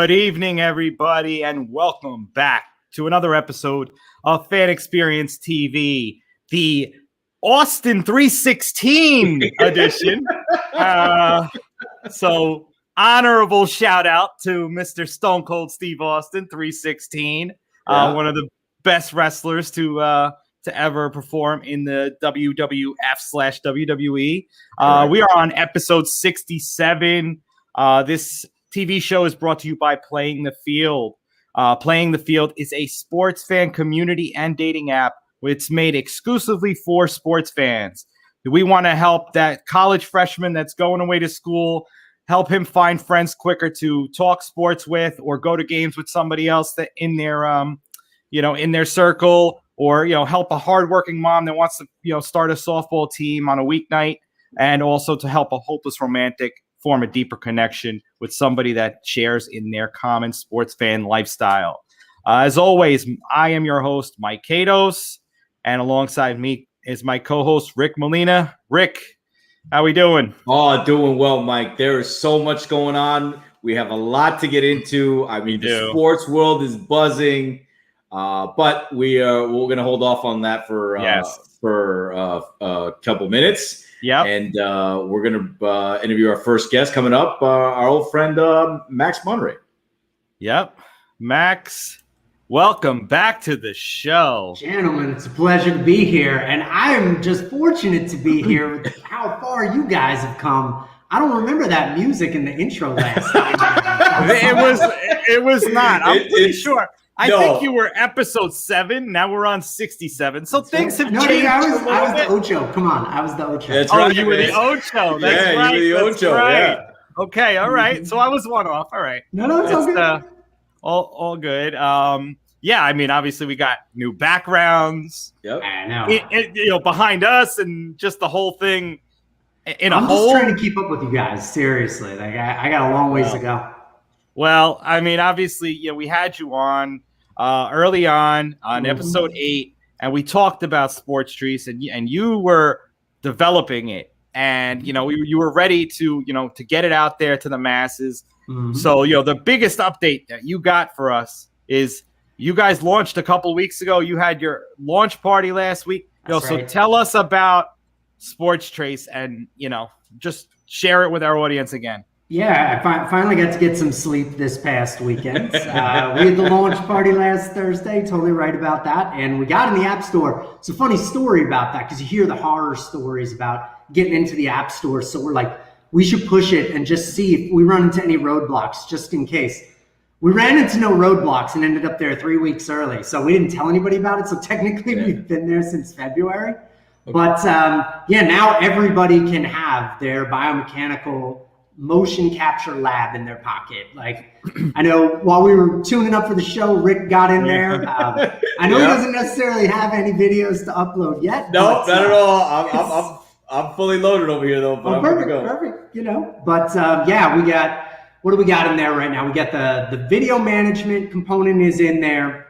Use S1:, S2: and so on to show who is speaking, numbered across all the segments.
S1: Good evening, everybody, and welcome back to another episode of Fan Experience TV, the Austin 316 edition. So, honorable shout out to Mr. Stone Cold Steve Austin 316, one of the best wrestlers to ever perform in the WWF/WWE. We are on episode 67. This TV show is brought to you by Playing the Field. Playing the Field is a sports fan community and dating app. It's made exclusively for sports fans. We want to help that college freshman that's going away to school, help him find friends quicker to talk sports with, or go to games with somebody else that in their, in their circle, or help a hardworking mom that wants to, start a softball team on a weeknight, and also to help a hopeless romantic form a deeper connection with somebody that shares in their common sports fan lifestyle. As always, I am your host, Mike Katos, and alongside me is my co-host, Rick Molina. Rick, how we doing?
S2: Oh, doing well, Mike. There is so much going on. We have a lot to get into. I mean, the sports world is buzzing, but we're going to hold off on that for a couple minutes.
S1: Yeah,
S2: and we're going to interview our first guest coming up, our old friend Max Montrey.
S1: Yep, Max, welcome back to the show.
S3: Gentlemen, it's a pleasure to be here, and I'm just fortunate to be here with how far you guys have come. I don't remember that music in the intro last time.
S1: It was not. I'm pretty sure. I think you were episode 7. Now we're on 67. So things have changed.
S3: I was the Ocho. Come on, I was the Ocho.
S1: That's right. You were the Ocho. That's right.
S2: You were the Ocho.
S1: Right.
S2: Yeah.
S1: Okay. All right. So I was one off. All right.
S3: No, it's all good.
S1: All good. Yeah. I mean, obviously we got new backgrounds.
S2: Yep.
S3: I know.
S1: Behind us, and just the whole thing.
S3: I'm just trying to keep up with you guys. Seriously, like I got a long ways to go.
S1: Well, I mean, obviously, we had you on early on episode 8, and we talked about sportstrace, and you were developing it, and you were ready to to get it out there to the masses. Mm-hmm. So the biggest update that you got for us is you guys launched a couple weeks ago. You had your launch party last week. So tell us about sportstrace, and just share it with our audience again.
S3: Yeah, I finally got to get some sleep this past weekend. We had the launch party last Thursday, totally right about that. And we got in the App Store. It's a funny story about that because you hear the horror stories about getting into the App Store. So we're like, we should push it and just see if we run into any roadblocks, just in case. We ran into no roadblocks and ended up there 3 weeks early. So we didn't tell anybody about it. So technically we've been there since February. Okay. But now everybody can have their biomechanical motion capture lab in their pocket. Like, I know while we were tuning up for the show, Rick got in there. I know he doesn't necessarily have any videos to upload yet.
S2: No, not at all. I'm fully loaded over here though. But
S3: perfect. But we got, what do we got in there right now? We got the video management component is in there.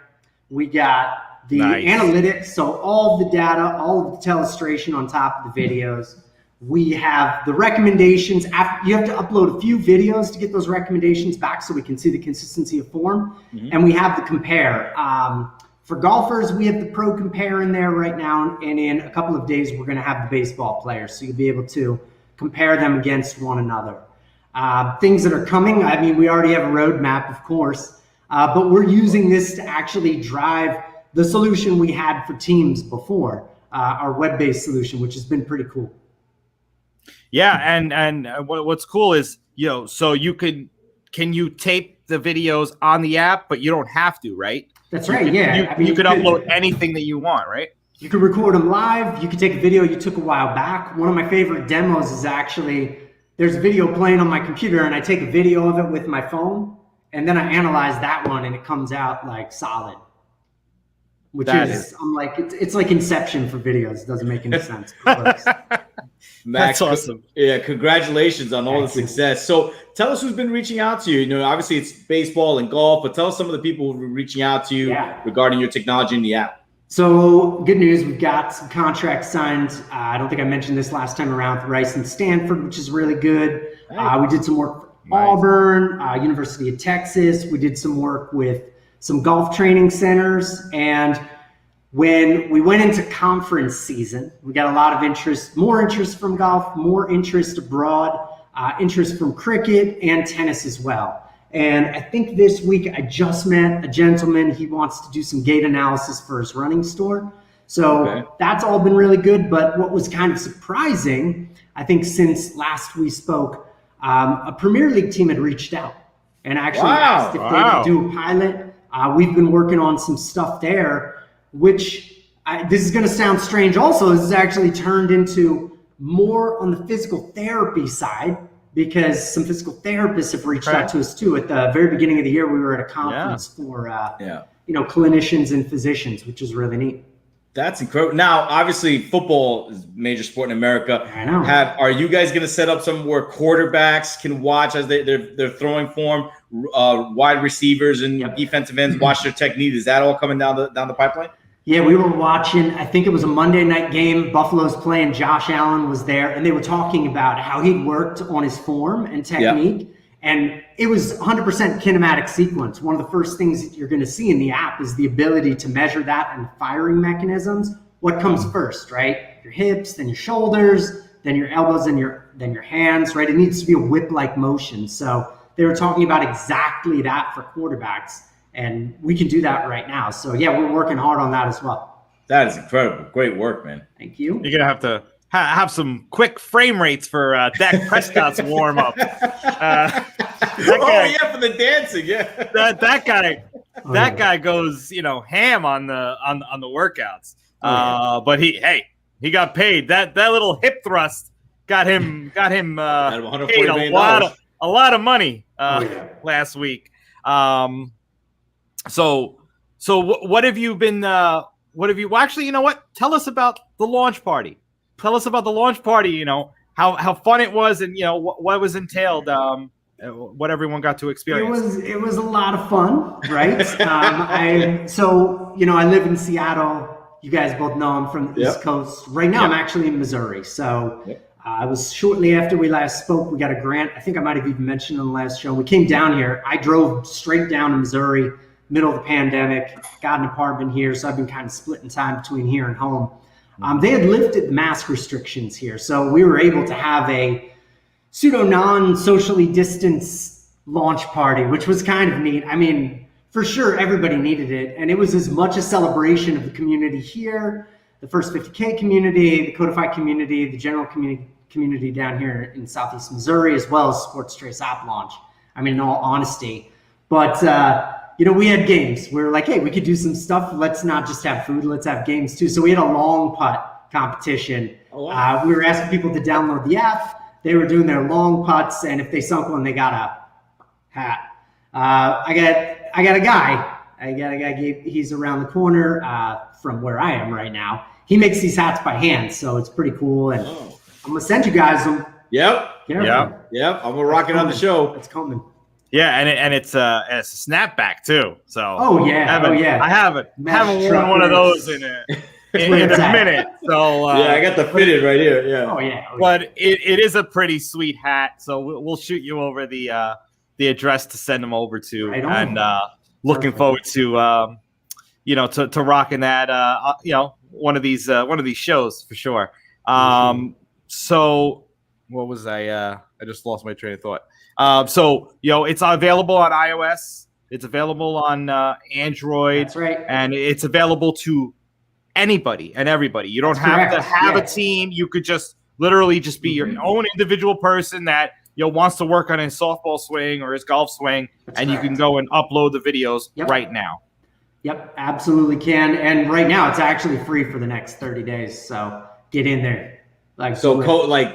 S3: We got the analytics, so all of the data, all of the telestration on top of the videos. We have the recommendations. You have to upload a few videos to get those recommendations back so we can see the consistency of form. Mm-hmm. And we have the compare. For golfers, we have the pro compare in there right now. And in a couple of days, we're going to have the baseball players. So you'll be able to compare them against one another. Things that are coming, I mean, we already have a roadmap, of course. But we're using this to actually drive the solution we had for teams before, our web-based solution, which has been pretty cool.
S1: Yeah, and what's cool is, so can you tape the videos on the app, but you don't have to, right?
S3: That's right, yeah.
S1: You could upload anything that you want, right?
S3: You could record them live. You could take a video you took a while back. One of my favorite demos is actually, there's a video playing on my computer, and I take a video of it with my phone, and then I analyze that one, and it comes out like solid. I'm like, it's like Inception for videos. It doesn't make any sense.
S2: Max,
S1: that's awesome.
S2: Yeah, congratulations on all the success. So tell us who's been reaching out to you. Obviously it's baseball and golf, but tell us some of the people who are reaching out to you regarding your technology in the app.
S3: So good news, we've got some contracts signed. I don't think I mentioned this last time around with Rice and Stanford, which is really good. We did some work Auburn, University of Texas. We did some work with some golf training centers. And when we went into conference season, we got a lot of interest, more interest from golf, more interest abroad, interest from cricket and tennis as well. And I think this week I just met a gentleman. He wants to do some gait analysis for his running store. So that's all been really good. But what was kind of surprising, I think since last we spoke, a Premier League team had reached out and actually asked if they could do a pilot. We've been working on some stuff there, which this is going to sound strange also. This has actually turned into more on the physical therapy side, because some physical therapists have reached out to us too. At the very beginning of the year, we were at a conference for clinicians and physicians, which is really neat.
S2: That's incredible. Now, obviously, football is a major sport in America.
S3: I know.
S2: Are you guys going to set up something where quarterbacks can watch as they're throwing form, wide receivers and defensive ends watch their technique? Is that all coming down the pipeline?
S3: Yeah, we were watching, I think it was a Monday night game. Buffalo's playing, Josh Allen was there, and they were talking about how he'd worked on his form and technique. And it was 100% kinematic sequence. One of the first things that you're going to see in the app is the ability to measure that and firing mechanisms. What comes first, right? Your hips, then your shoulders, then your elbows, and then your hands, right? It needs to be a whip-like motion. So they were talking about exactly that for quarterbacks. And we can do that right now. So, yeah, we're working hard on that as well.
S2: That is incredible. Great work, man.
S3: Thank you.
S1: You're going to have to have some quick frame rates for Dak Prescott's warm-up.
S2: For the dancing, yeah.
S1: That guy goes, ham on the workouts. But he got paid. That little hip thrust got him paid a lot of money last week. So what have you been? Well, actually, you know what? Tell us about the launch party. Tell us about the launch party. How fun it was, and what was entailed. What everyone got to experience.
S3: It was a lot of fun, right? I live in Seattle. You guys both know I'm from the East Coast. Right now, I'm actually in Missouri. So I was shortly after we last spoke. We got a grant. I think I might have even mentioned on the last show. We came down here. I drove straight down to Missouri, middle of the pandemic. Got an apartment here, so I've been kind of splitting time between here and home. They had lifted the mask restrictions here, so we were able to have a pseudo non-socially distanced launch party, which was kind of neat. I mean, for sure, everybody needed it. And it was as much a celebration of the community here, the First 50K community, the Codify community, the general community down here in Southeast Missouri, as well as sportstrace app launch. I mean, in all honesty. But, we had games. We were like, hey, we could do some stuff. Let's not just have food. Let's have games too. So we had a long putt competition. Oh, wow. We were asking people to download the app. They were doing their long putts, and if they sunk one, they got a hat. I got a guy. He's around the corner from where I am right now. He makes these hats by hand, so it's pretty cool. And I'm gonna send you guys them.
S2: Yep. I'm gonna rock it on the show.
S3: It's coming.
S1: Yeah, and it's a snapback too. So I haven't worn one of those in a minute. So
S2: I got the fitted right here. Yeah.
S1: But it is a pretty sweet hat. So we'll shoot you over the address to send them over to, and looking forward to to rocking that one of these shows for sure. So what was I just lost my train of thought. It's available on iOS. It's available on Android.
S3: That's right.
S1: And it's available to anybody and everybody. You don't have to have a team. You could just literally just be your own individual person that wants to work on his softball swing or his golf swing, and you can go and upload the videos right now.
S3: Yep, absolutely can. And right now it's actually free for the next 30 days. So get in there.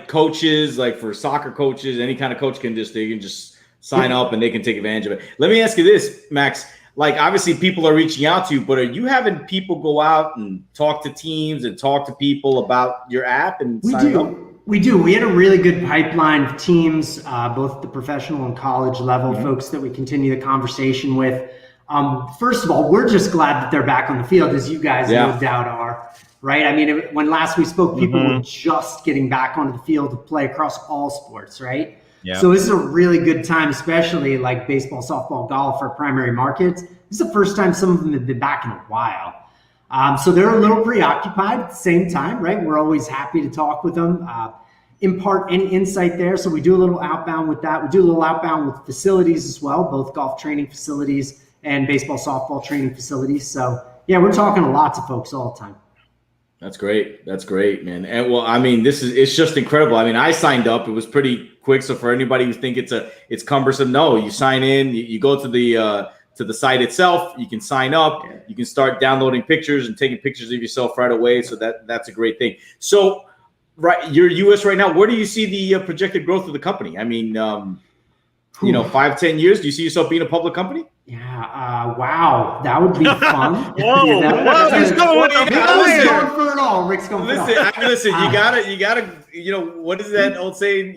S2: Coaches, like for soccer coaches, any kind of coach can just sign up and they can take advantage of it. Let me ask you this, Max. Like, obviously people are reaching out to you, but are you having people go out and talk to teams and talk to people about your app and sign up?
S3: We do. We had a really good pipeline of teams, both the professional and college level folks that we continue the conversation with. First of all, we're just glad that they're back on the field, as you guys no doubt are. Right. I mean, when last we spoke, people were just getting back onto the field to play across all sports. Right.
S1: Yep.
S3: So this is a really good time, especially like baseball, softball, golf, our primary markets. This is the first time some of them have been back in a while. So they're a little preoccupied at the same time, right? We're always happy to talk with them, impart any insight there. So we do a little outbound with that. We do a little outbound with facilities as well, both golf training facilities and baseball, softball training facilities. So yeah, we're talking to lots of folks all the time.
S2: That's great. That's great, man. And well, I mean, it's just incredible. I mean, I signed up. It was pretty quick. So for anybody who think it's cumbersome, no, you sign in, you go to the site itself, you can sign up, you can start downloading pictures and taking pictures of yourself right away. So that's a great thing. So right, you're US right now. Where do you see the projected growth of the company? I mean, 5-10 years, do you see yourself being a public company?
S3: Yeah. Wow. That would be fun.
S1: Whoa. He's going
S3: for it all. Rick's going for it all.
S2: Listen, you gotta, what is that old saying?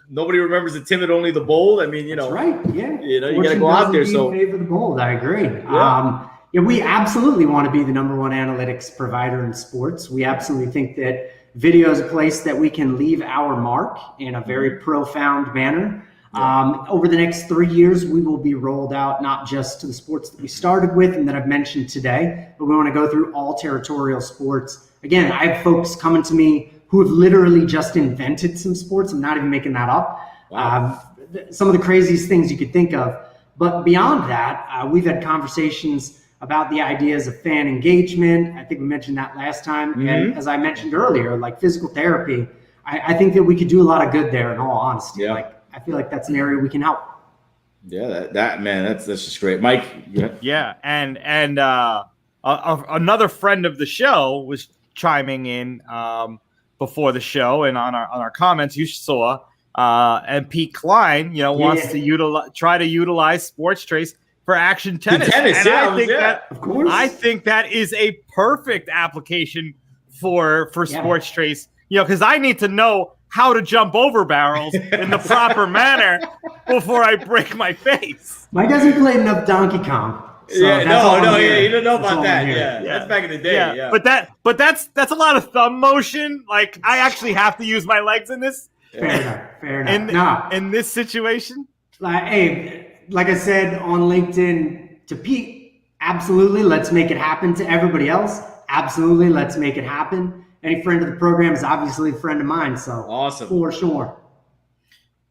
S2: Nobody remembers the timid, only the bold. I mean,
S3: That's right. Yeah.
S2: You gotta go out there. So
S3: favor the bold. I agree.
S2: Yeah.
S3: We absolutely want to be the number one analytics provider in sports. We absolutely think that video is a place that we can leave our mark in a very profound manner. Over the next 3 years, we will be rolled out not just to the sports that we started with and that I've mentioned today, but we want to go through all territorial sports. Again, I have folks coming to me who have literally just invented some sports. I'm not even making that up.
S2: Wow.
S3: Some of the craziest things you could think of. But beyond that, we've had conversations about the ideas of fan engagement. I think we mentioned that last time. Mm-hmm. And as I mentioned earlier, like physical therapy, I think that we could do a lot of good there in all honesty.
S2: Yeah.
S3: I feel like that's an area we can help.
S2: Yeah, that's just great, Mike.
S1: Yeah, and another friend of the show was chiming in before the show, and on our comments you saw, and Pete Klein, wants to try to utilize sportstrace for action tennis. I think that is a perfect application for sportstrace. Because I need to know how to jump over barrels in the proper manner before I break my face.
S3: Mike hasn't played enough Donkey Kong. So
S2: you don't know about that. Yeah, that's back in the day. Yeah.
S1: But that's a lot of thumb motion. Like I actually have to use my legs in this.
S3: Fair enough.
S1: In this situation.
S3: Like I said on LinkedIn to Pete, absolutely, let's make it happen. To everybody else, absolutely, let's make it happen. Any friend of the program is obviously a friend of mine, so
S2: awesome
S3: for sure.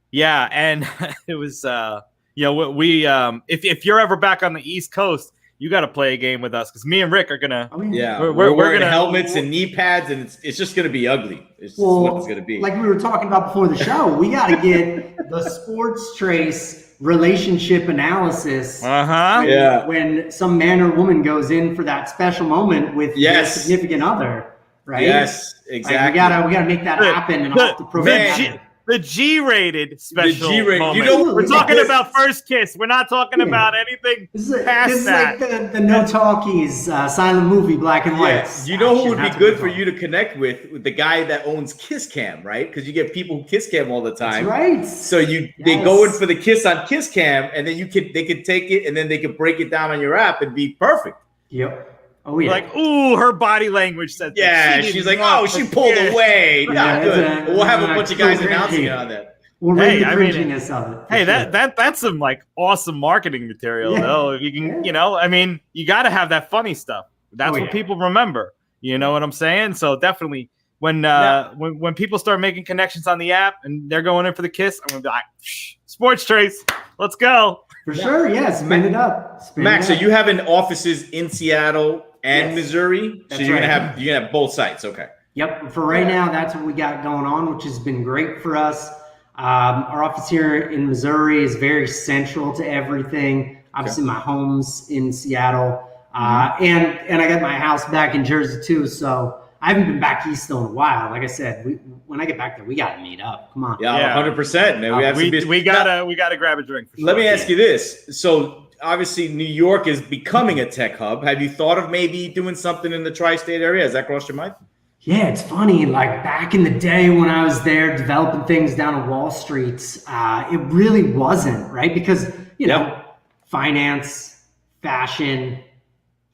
S1: Yeah, and it was we if you're ever back on the East Coast, you got to play a game with us because me and Rick are gonna.
S2: We're wearing helmets and knee pads, and it's just gonna be ugly. It's just what it's gonna be.
S3: Like we were talking about before the show, we got to get the sportstrace relationship analysis. When some man or woman goes in for that special moment with their significant other. Right?
S2: Yes, exactly.
S3: Like we gotta make that happen and off the program.
S1: The G-rated special moment.
S2: We're
S1: talking about first kiss. We're not talking about anything past that.
S3: This is like the no talkies silent movie, black and white.
S2: You know who would be good for you to connect with the guy that owns Kiss Cam, right? Because you get people who kiss cam all the time.
S3: That's right.
S2: So they go in for the kiss on Kiss Cam, and then they could take it and then they could break it down on your app and be perfect.
S3: Yep. Oh, yeah.
S1: Like, her body language said that.
S2: Yeah, she's like, she pulled away. Not good. We'll have a bunch of guys announcing it on that.
S1: That's some like awesome marketing material, though. If you can, you got to have that funny stuff. That's what people remember. You know what I'm saying? So definitely, when people start making connections on the app and they're going in for the kiss, I'm gonna be like, sportstrace, let's go.
S3: For sure, yes. Spin it up.
S2: Max, so you having offices in Seattle and Missouri? So you're gonna have both sites, okay?
S3: Yep. For right now, that's what we got going on, which has been great for us. Our office here in Missouri is very central to everything. Obviously, my home's in Seattle, and I got my house back in Jersey too. So I haven't been back east though in a while. Like I said, when I get back there, we got to meet up. Come on.
S2: Yeah, 100%. Man.
S1: We gotta grab a drink. For sure.
S2: Let me ask you this. So obviously New York is becoming a tech hub. Have you thought of maybe doing something in the tri-state area? Has that crossed your mind?
S3: Yeah, it's funny. Like back in the day when I was there developing things down on Wall Street, it really wasn't, right? Because, finance, fashion,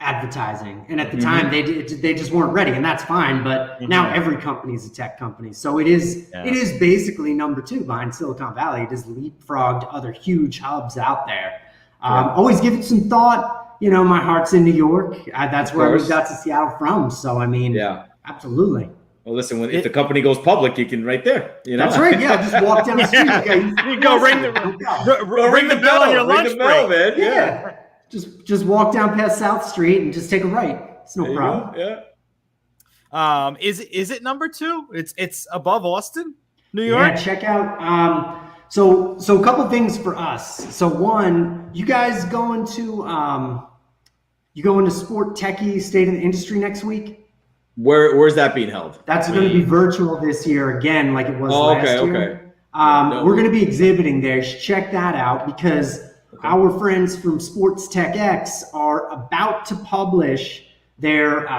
S3: advertising, and at the time they just weren't ready, and that's fine. But now every company is a tech company, so it is basically number 2 behind Silicon Valley. It has leapfrogged other huge hubs out there. Always give it some thought. You know, my heart's in New York. That's where we got to Seattle from. So I mean, absolutely.
S2: Well, listen, if the company goes public, you can right there. You know,
S3: that's right. Yeah, just walk down the street.
S1: You go ring the bell on your lunch break,
S2: man. Yeah.
S3: Just walk down past South Street and just take a right. It's no problem.
S2: Yeah.
S1: Is it number 2? It's above Austin, New York.
S3: Yeah, check out. So a couple things for us. So one, you guys going to Sport Techie State of the Industry next week?
S2: Where's that being held?
S3: That's going to be virtual this year again, like it was last year. We're going to be exhibiting there. You should check that out because our friends from Sports Tech X are about to publish their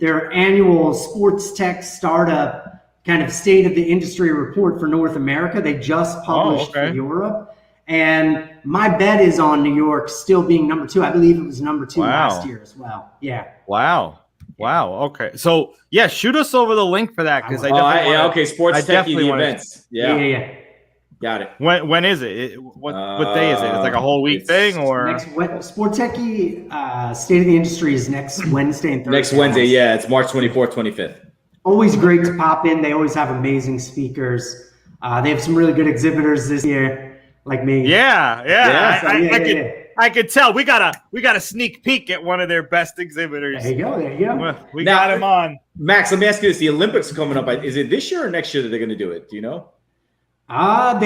S3: annual Sports Tech Startup kind of State of the Industry report for North America. They just published for Europe. And my bet is on New York still being number 2. I believe it was number 2 last year as well. Yeah.
S1: Wow. Okay. So shoot us over the link for that because
S2: Sports Tech events. Yeah. Got it.
S1: When is it? What day is it? It's like a whole week thing, or
S3: Sport Techie State of the Industry is next Wednesday and Thursday.
S2: Next Wednesday, it's March 24th, 25th.
S3: Always great to pop in. They always have amazing speakers. They have some really good exhibitors this year, like me.
S1: I could tell. We got a sneak peek at one of their best exhibitors.
S3: There you go.
S1: We got him on.
S2: Max, let me ask you this: the Olympics are coming up. Is it this year or next year that they're going to do it? Do you know?
S3: I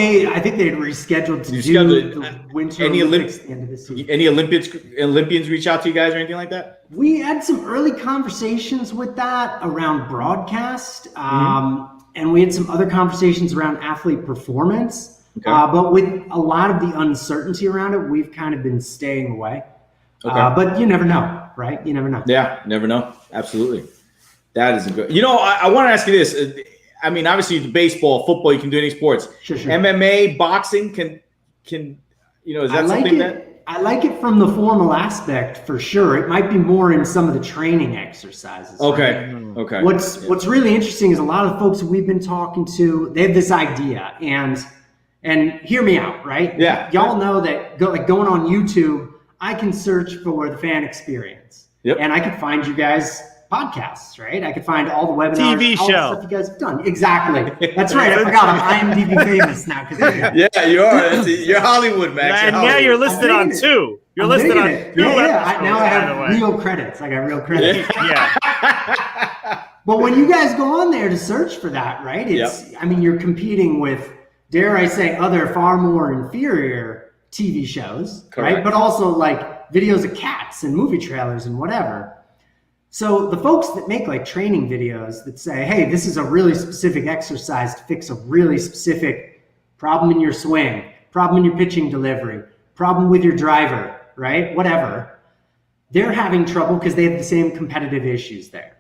S3: think they'd rescheduled to do the Winter Olympics at the end of this season.
S2: Any Olympians reach out to you guys or anything like that?
S3: We had some early conversations with that around broadcast, and we had some other conversations around athlete performance. Okay. But with a lot of the uncertainty around it, we've kind of been staying away. Okay. But you never know, right? You never know.
S2: Yeah, never know. Absolutely. That is good. You know, I want to ask you this. I mean, obviously, baseball, football, you can do any sports.
S3: Sure.
S2: MMA, boxing, can is that something that?
S3: I like it from the formal aspect for sure. It might be more in some of the training exercises.
S2: Okay.
S3: Right?
S2: Okay.
S3: What's really interesting is a lot of the folks we've been talking to, they have this idea, and hear me out, right?
S2: Yeah.
S3: Y'all know that going on YouTube, I can search for the fan experience.
S2: Yep.
S3: And I could find you guys podcasts, right? I could find all the webinars,
S1: TV
S3: all
S1: show.
S3: the stuff you guys have done. Exactly. That's right. I forgot I'm IMDb famous now.
S2: Yeah, you are. You're Hollywood, Max.
S1: And now you're listed on 2. You're listed on 2 episodes.
S3: Now I have real credits. I got real credits.
S1: Yeah.
S3: But when you guys go on there to search for that, right? I mean, you're competing with, dare I say, other far more inferior TV shows,
S2: correct,
S3: right? But also like videos of cats and movie trailers and whatever. So the folks that make like training videos that say, hey, this is a really specific exercise to fix a really specific problem in your swing, problem in your pitching delivery, problem with your driver, right? Whatever. They're having trouble because they have the same competitive issues there.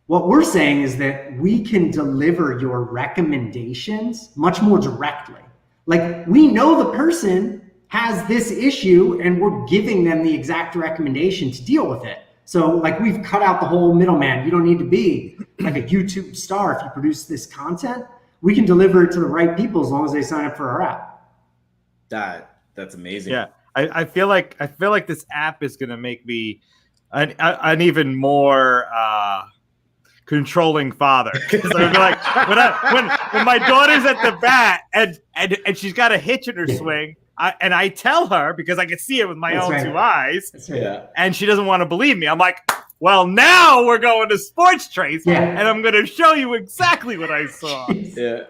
S3: What we're saying is that we can deliver your recommendations much more directly. Like, we know the person has this issue and we're giving them the exact recommendation to deal with it. So like, we've cut out the whole middleman. You don't need to be like a YouTube star if you produce this content. We can deliver it to the right people as long as they sign up for our app.
S2: That's amazing.
S1: Yeah. I feel like this app is going to make me an even more controlling father, because I'm like, when my daughter's at the bat and she's got a hitch in her swing, I tell her, because I can see it with my own 2 eyes, and she doesn't want to believe me. I'm like, well, now we're going to Sports Trace, and I'm going to show you exactly what I saw.
S2: Yeah.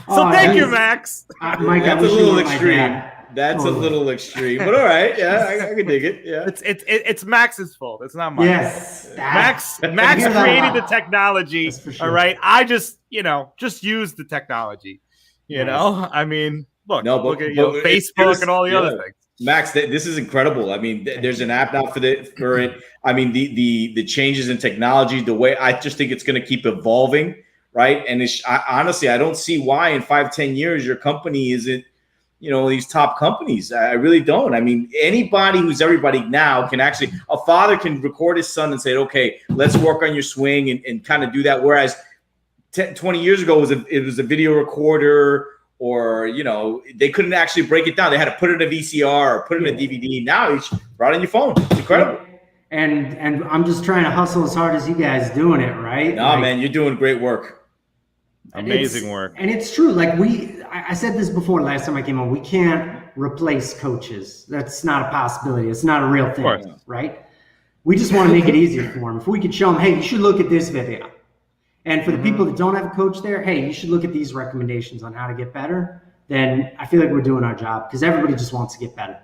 S1: So thank you, Max.
S3: Mike,
S2: that's a little extreme. That's a little extreme, but all right. Yeah, I can dig it. Yeah,
S1: it's Max's fault. It's not mine.
S3: Yes,
S1: Max created the technology. Sure. All right, I just use the technology. You know, I mean, look at Facebook and all the other things.
S2: Max, this is incredible. I mean, there's an app now for it. I mean, the changes in technology, the way, I just think it's going to keep evolving, right? And honestly, I don't see why in 5-10 years your company isn't these top companies. I really don't. I mean, anybody who's everybody now can actually, a father can record his son and say, okay, let's work on your swing and kind of do that. Whereas 20 years ago, it was a video recorder, or, they couldn't actually break it down. They had to put it in a VCR or put it in a DVD. Now it's right on your phone. It's incredible.
S3: And I'm just trying to hustle as hard as you guys doing it, right?
S2: No, man, you're doing great work.
S1: Amazing work.
S3: And it's true. Like I said this before last time I came on, we can't replace coaches. That's not a possibility. It's not a real thing, right? We just want to make it easier for them. If we could show them, hey, you should look at this video. And for the people that don't have a coach there, hey, you should look at these recommendations on how to get better. Then I feel like we're doing our job, because everybody just wants to get better.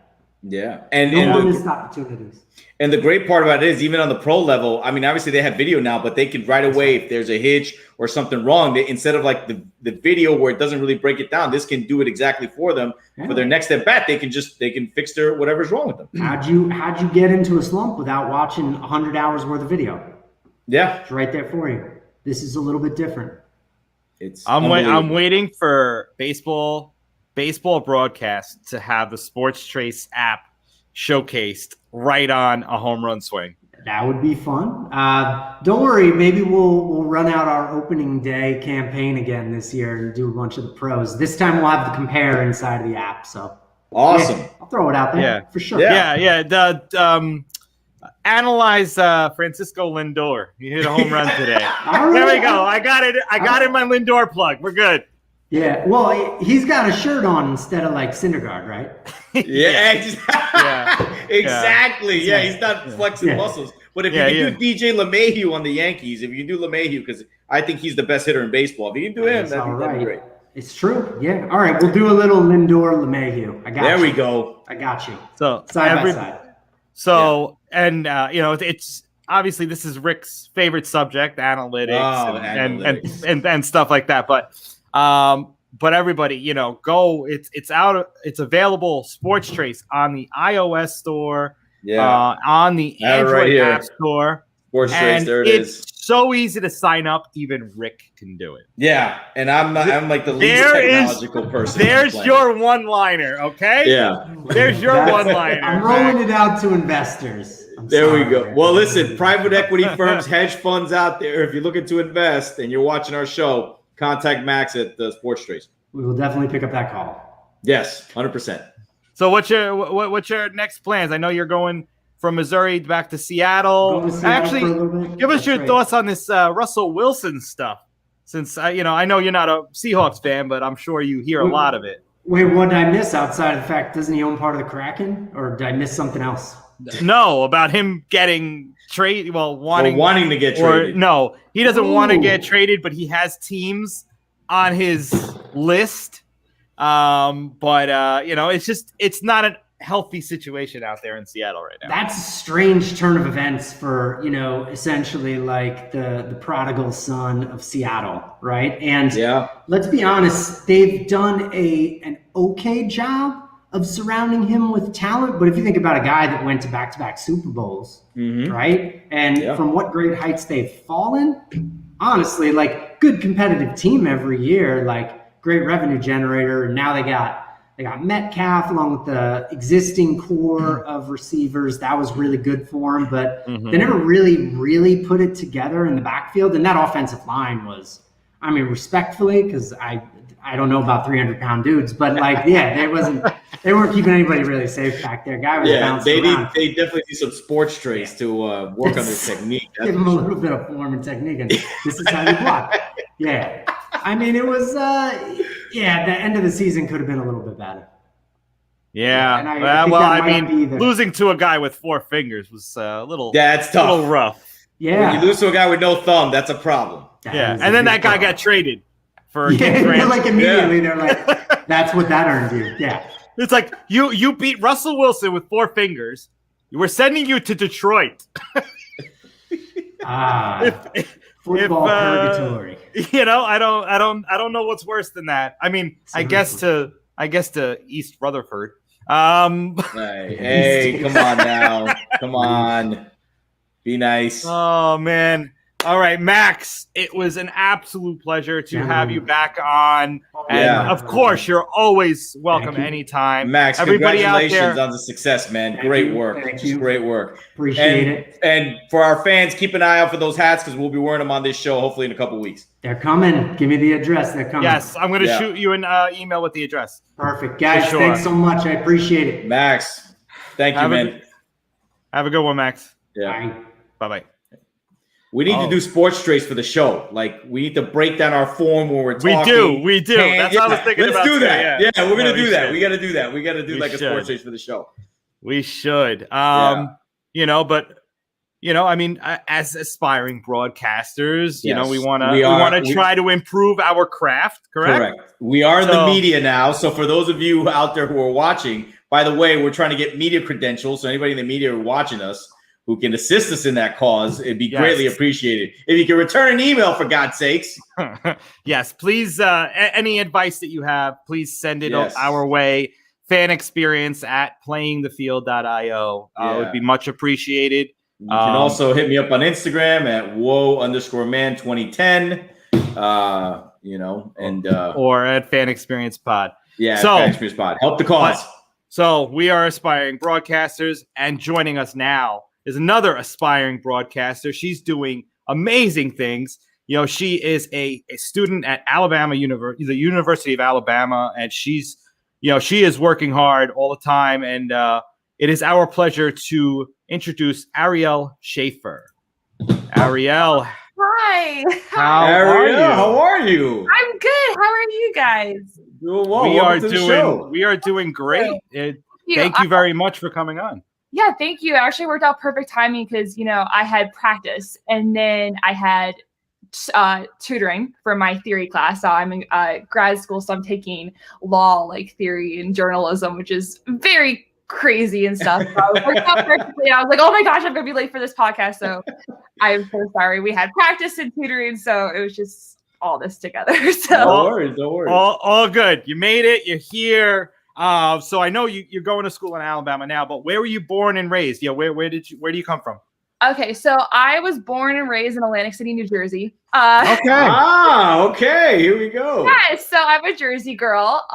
S2: Yeah.
S3: No missed opportunities.
S2: And the great part about it is, even on the pro level, I mean, obviously they have video now, but they can right away, if there's a hitch or something wrong, instead of like the video where it doesn't really break it down, this can do it exactly for them. For their next at bat, they can fix their whatever's wrong with them. How'd
S3: you get into a slump without watching 100 hours worth of video?
S2: Yeah.
S3: It's right there for you. This is a little bit different.
S1: I'm waiting for baseball broadcast to have the sportstrace app showcased right on a home run swing.
S3: That would be fun. Don't worry, maybe we'll run out our opening day campaign again this year and do a bunch of the pros. This time we'll have the compare inside of the app. So
S2: awesome.
S3: Yeah, I'll throw it out there for sure.
S1: Yeah. Analyze Francisco Lindor. He hit a home run today. Right. There we go. I got it. I got in my Lindor plug. We're good.
S3: Yeah, well, he's got a shirt on instead of like Syndergaard, right?
S2: Exactly. Yeah, he's not flexing muscles. But if you can do DJ LeMahieu on the Yankees, if you can do LeMahieu, because I think he's the best hitter in baseball. If you can do him, that'd be great.
S3: It's true. Yeah. All right, we'll do a little Lindor LeMahieu. I got you.
S2: There we go.
S3: I got you.
S1: So
S3: side by side.
S1: So it's obviously this is Rick's favorite subject, analytics and stuff like that. But everybody, go. It's out. It's available. sportstrace on the iOS store. On the Android app store.
S2: sportstrace. There it is.
S1: It's so easy to sign up. Even Rick can do it.
S2: Yeah, and I'm like the least technological person.
S1: There's your one-liner. Okay.
S2: Yeah.
S1: There's your one-liner.
S3: I'm rolling it out to investors.
S2: There we go. Well, listen, private equity firms, hedge funds out there. If you're looking to invest and you're watching our show, contact Max at the sportstrace.
S3: We will definitely pick up that call.
S2: Yes, 100%.
S1: So what's your next plans? I know you're going from Missouri back to Seattle. Actually, give us your thoughts on this Russell Wilson stuff. Since I know you're not a Seahawks fan, but I'm sure you hear a lot of it.
S3: Wait, what did I miss outside of the fact? Doesn't he own part of the Kraken, or did I miss something else?
S1: No, about him getting traded.
S2: Wanting to get traded.
S1: No, he doesn't want to get traded, but he has teams on his list. It's not a healthy situation out there in Seattle right now.
S3: That's a strange turn of events for, essentially like the prodigal son of Seattle, right? And let's be honest, they've done an okay job of surrounding him with talent. But if you think about a guy that went to back-to-back Super Bowls, right? And from what great heights they've fallen, honestly, like good competitive team every year, like great revenue generator. And now they got Metcalf along with the existing core of receivers. That was really good for him, but they never really put it together in the backfield. And that offensive line was, respectfully, because I don't know about 300-pound dudes, but they weren't keeping anybody really safe back there. Guy was bouncing around.
S2: They definitely need some sportstrace to work on their technique.
S3: Give them a little bit of form and technique, and this is how you block. Yeah. It was, the end of the season could have been a little bit better.
S1: Yeah. Losing to a guy with 4 fingers was a little,
S2: it's tough.
S1: A little rough.
S3: Yeah.
S2: When you lose to a guy with no thumb, that's a problem.
S1: And then that guy got traded for
S3: immediately they're like, that's what that earned you. Yeah.
S1: It's like you beat Russell Wilson with 4 fingers. We're sending you to Detroit.
S3: Football purgatory.
S1: I don't know what's worse than that. I guess to East Rutherford.
S2: Hey, come on now. Come on. Be nice.
S1: Oh man. All right, Max, it was an absolute pleasure to have you back on. And of course, you're always welcome anytime.
S2: Max,
S1: everybody
S2: congratulations
S1: out there
S2: on the success, man. Great work. Just great work.
S3: Appreciate it.
S2: And for our fans, keep an eye out for those hats because we'll be wearing them on this show hopefully in a couple weeks.
S3: They're coming. Give me the address. They're coming.
S1: Yes, I'm going to shoot you an email with the address.
S3: Perfect. Guys, thanks so much. I appreciate it.
S2: Max, thank you, man.
S1: Have a good one, Max.
S2: Yeah.
S1: Bye-bye.
S2: We need to do sports trace for the show. Like, we need to break down our form when we're talking.
S1: We do. That's what I was thinking about.
S2: Let's do that.
S1: Yeah,
S2: we're going to do that. We got to do that. We got to do like a sports trace for the show.
S1: We should. I mean, as aspiring broadcasters, we want to try to improve our craft, correct?
S2: We are in the media now. So for those of you out there who are watching, by the way, we're trying to get media credentials. So anybody in the media who are watching us who can assist us in that cause, it'd be greatly appreciated. If you can return an email, for God's sakes.
S1: Yes, please. Any advice that you have, please send it our way. Fan experience at playingthefield.io. It would be much appreciated.
S2: You can also hit me up on Instagram at whoa_man2010.
S1: Or at Fan Experience Pod.
S2: Yeah, Fan Experience Pod. Help the cause.
S1: So we are aspiring broadcasters, and joining us now is another aspiring broadcaster. She's doing amazing things. She is a student at the University of Alabama, and she is working hard all the time. And it is our pleasure to introduce Arielle Schafer. Arielle.
S4: Hi.
S1: How are you?
S4: I'm good. How are you guys?
S2: Doing well.
S1: We are doing great. Thank you very much for coming on.
S4: Yeah, thank you. It actually worked out perfect timing because, I had practice and then I had tutoring for my theory class. So I'm in grad school, so I'm taking law, like theory and journalism, which is very crazy and stuff. So it worked out perfectly. I was like, oh my gosh, I'm going to be late for this podcast. So I'm so sorry. We had practice and tutoring, so it was just all this together. So
S2: no worries.
S1: All good. You made it. You're here. So I know you're going to school in Alabama now, but where were you born and raised? Where do you come from?
S4: Okay, so I was born and raised in Atlantic City, New Jersey.
S2: Okay. Here we go.
S4: Yeah, so I'm a Jersey girl.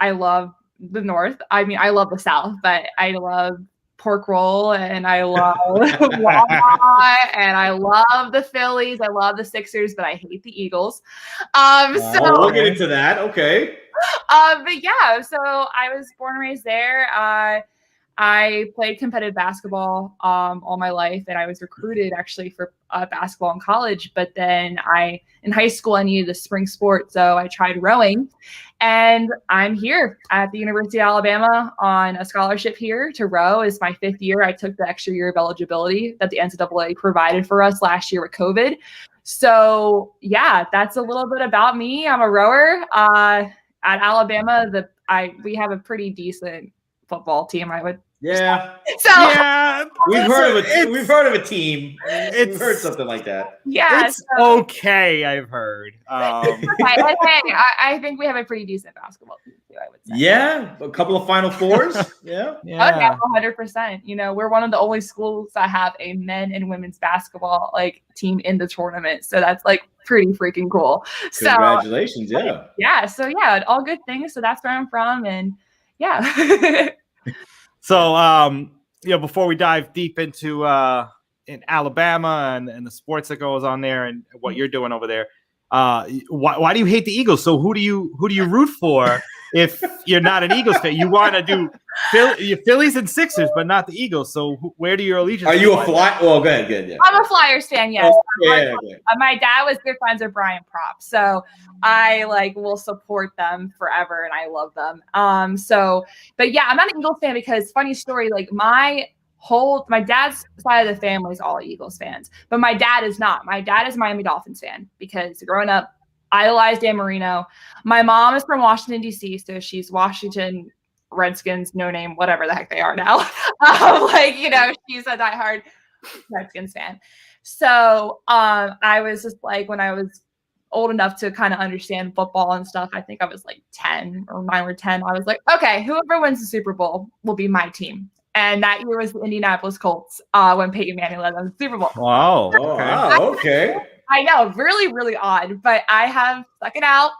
S4: I love the North. I mean, I love the South, but I love pork roll and I love Wawa and I love the Phillies. I love the Sixers, but I hate the Eagles. So
S2: we'll get into that. Okay.
S4: But yeah, so I was born and raised there. I played competitive basketball all my life, and I was recruited actually for basketball in college. But then in high school, I needed a spring sport, so I tried rowing. And I'm here at the University of Alabama on a scholarship here to row. It's my 5th year. I took the extra year of eligibility that the NCAA provided for us last year with COVID. So yeah, that's a little bit about me. I'm a rower. At Alabama, we have a pretty decent football team, I would.
S2: Yeah. We've heard of a team. We've heard something like that.
S4: Yeah.
S1: It's okay, I've heard.
S4: Okay. I think we have a pretty decent basketball team too, I would say.
S2: Yeah. A couple of Final Fours. Yeah.
S4: Okay, 100%. We're one of the only schools that have a men and women's basketball team in the tournament. So that's pretty freaking cool.
S2: Congratulations. Yeah.
S4: So all good things. So that's where I'm from. And yeah.
S1: So, before we dive deep into in Alabama and the sports that goes on there and what you're doing over there, why do you hate the Eagles? So who do you root for if you're not an Eagles fan? You want to do Phillies and Sixers, but not the Eagles. So where do your allegiance?
S2: Are you a Fly? Well, good. Yeah.
S4: I'm a Flyers fan. Yes.
S2: Yeah.
S4: My dad was good friends with Brian Propp, so I will support them forever, and I love them. But yeah, I'm not an Eagles fan because funny story. My dad's side of the family is all Eagles fans, but my dad is not. My dad is Miami Dolphins fan because growing up, idolized Dan Marino. My mom is from Washington, D.C., so she's Washington Redskins, no name, whatever the heck they are now. She's a diehard Redskins fan. So I was just when I was old enough to kind of understand football and stuff, I think I was 10 or 9 or 10. I was okay, whoever wins the Super Bowl will be my team. And that year was the Indianapolis Colts when Peyton Manning led them to the Super Bowl.
S1: Wow.
S2: Okay.
S4: I know, really, really odd. But I have stuck it out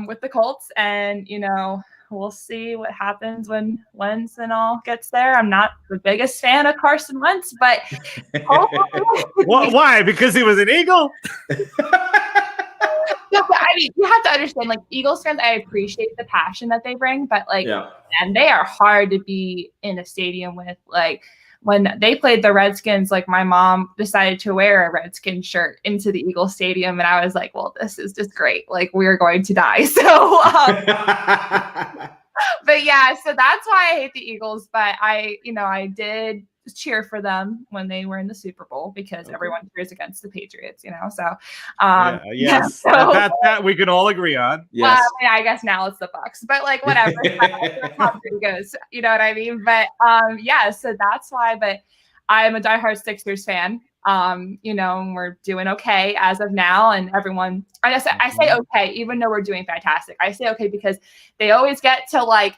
S4: with the Colts, and we'll see what happens when Wentz and all gets there. I'm not the biggest fan of Carson Wentz, but
S1: why? Because he was an Eagle?
S4: No, but I mean, you have to understand, like, Eagles fans, I appreciate the passion that they bring, but and they are hard to be in a stadium with. Like, when they played the Redskins, like, my mom decided to wear a Redskins shirt into the Eagles stadium, and I was like, well, this is just great. Like, we're going to die. So, but yeah, so that's why I hate the Eagles. But I did cheer for them when they were in the Super Bowl because everyone cheers against the Patriots, so
S1: yes, so, that we can all agree on.
S2: Yes.
S4: I guess now it's the Bucks, but like whatever. That's how it goes, you know what I mean? But so that's why. But I'm a diehard Sixers fan. And we're doing okay as of now, and everyone. I say okay, even though we're doing fantastic. I say okay because they always get to like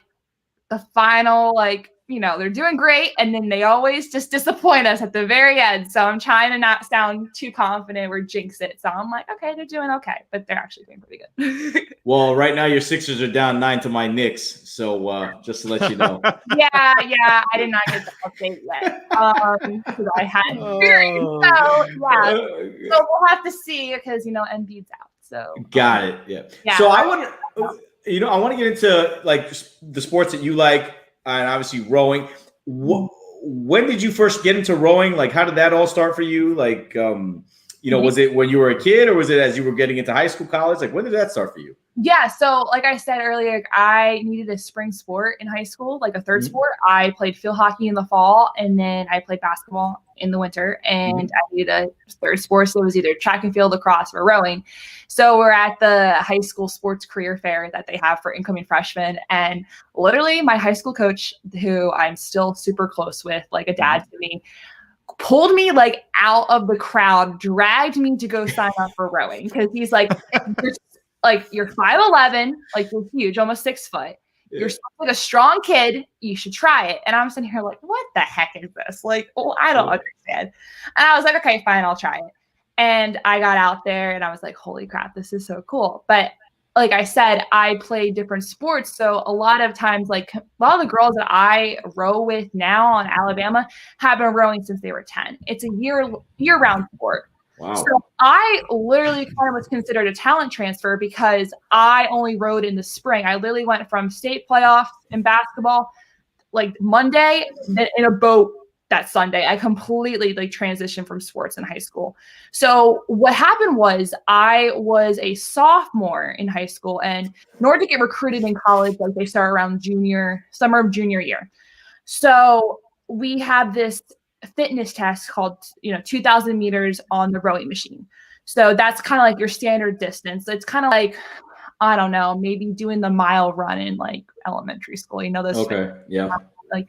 S4: the final, like. They're doing great, and then they always just disappoint us at the very end. So I'm trying to not sound too confident or jinx it. So I'm like, okay, they're doing okay, but they're actually doing pretty good.
S2: Well, right now your Sixers are down 9 to my Knicks. So just to let you know.
S4: Yeah, I did not get the update yet because I hadn't experienced. So yeah, so we'll have to see because Embiid's out. So
S2: got it. Yeah. So I want to get into like the sports that you like. And obviously rowing. When did you first get into rowing? Like, how did that all start for you? Like, was it when you were a kid, or was it as you were getting into high school, college? Like, when did that start for you?
S4: Yeah. So like I said earlier, I needed a spring sport in high school, like a third sport. I played field hockey in the fall, and then I played basketball in the winter, and I needed a third sport. So it was either track and field, lacrosse, or rowing. So we're at the high school sports career fair that they have for incoming freshmen. And literally my high school coach, who I'm still super close with, like a dad to me, pulled me like out of the crowd, dragged me to go sign up for rowing. Cause he's like, you're 5'11", like you're huge, almost 6 foot. You're like a strong kid. You should try it. And I'm sitting here like, what the heck is this? Like, I don't understand. And I was like, okay, fine, I'll try it. And I got out there and I was like, holy crap, this is so cool. But like I said, I play different sports. So a lot of times, like a lot of the girls that I row with now in Alabama have been rowing since they were 10. It's a year-round sport.
S2: Wow.
S4: So I literally kind of was considered a talent transfer because I only rowed in the spring. I literally went from state playoffs in basketball like Monday in a boat that Sunday. I completely like transitioned from sports in high school. So what happened was I was a sophomore in high school, and in order to get recruited in college, like they start around summer of junior year. So we have this fitness test called 2,000 meters on the rowing machine. So that's kind of like your standard distance. It's kind of like, I don't know, maybe doing the mile run in like elementary school, those.
S2: Okay. Yeah.
S4: Like,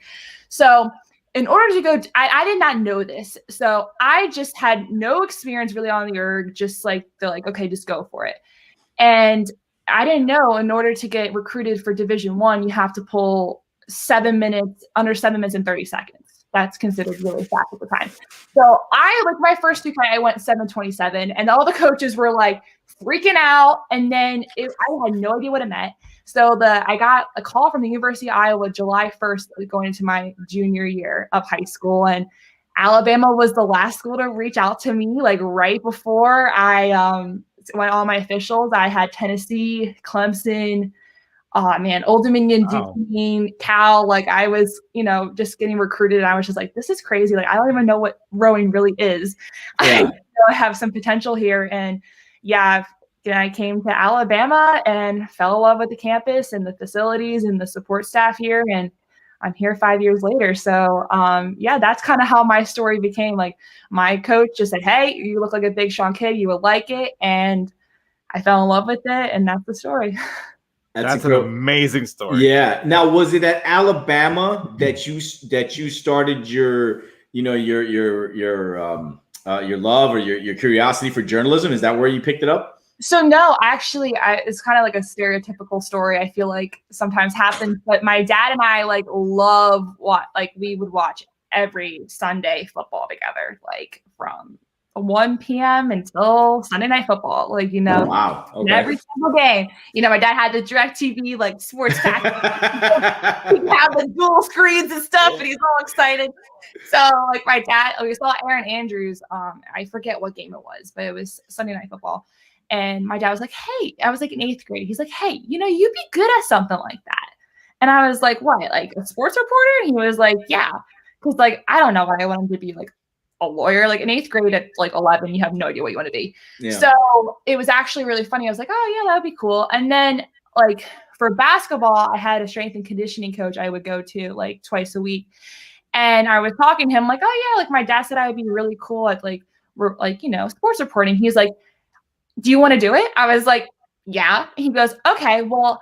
S4: so in order to go, I did not know this. So I just had no experience really on the erg, just like, they're like, okay, just go for it. And I didn't know in order to get recruited for Division I, you have to pull under 7 minutes and 30 seconds. That's considered really fast at the time. So my first week, I went 7:27, and all the coaches were like freaking out. And then I had no idea what it meant. So I got a call from the University of Iowa July 1st, going into my junior year of high school. And Alabama was the last school to reach out to me, like right before I went on my officials. I had Tennessee, Clemson, Old Dominion, Duquesne, Cal. Like I was, just getting recruited. And I was just like, this is crazy. Like, I don't even know what rowing really is.
S2: Yeah.
S4: I have some potential here. And I came to Alabama and fell in love with the campus and the facilities and the support staff here. And I'm here 5 years later. So, that's kind of how my story became. Like my coach just said, hey, you look like a big strong kid. You would like it. And I fell in love with it. And that's the story.
S1: That's an amazing story.
S2: Yeah. Now, was it at Alabama that you started your love or your curiosity for journalism? Is that where you picked it up?
S4: So no, actually, it's kind of like a stereotypical story. I feel like sometimes happens, but my dad and I like love we would watch every Sunday football together, like from 1 p.m. until Sunday Night Football. Like, you know,
S2: wow. Okay.
S4: Every single game. You know, my dad had the DirecTV like sports pack. He have the dual screens and stuff, and he's all excited. So like my dad, we saw Aaron Andrews. I forget what game it was, but it was Sunday Night Football. And my dad was like, hey, I was like in 8th grade. He's like, hey, you know, you'd be good at something like that. And I was like, what, like a sports reporter? And he was like, yeah. Because like, I don't know why I wanted to be like a lawyer. Like in 8th grade at like 11, you have no idea what you want to be. Yeah. So it was actually really funny. I was like, oh yeah, that would be cool. And then like for basketball, I had a strength and conditioning coach I would go to like twice a week. And I was talking to him like, oh yeah, like my dad said I would be really cool at like you know, sports reporting. He's like, do you want to do it? I was like, yeah. He goes, okay, well,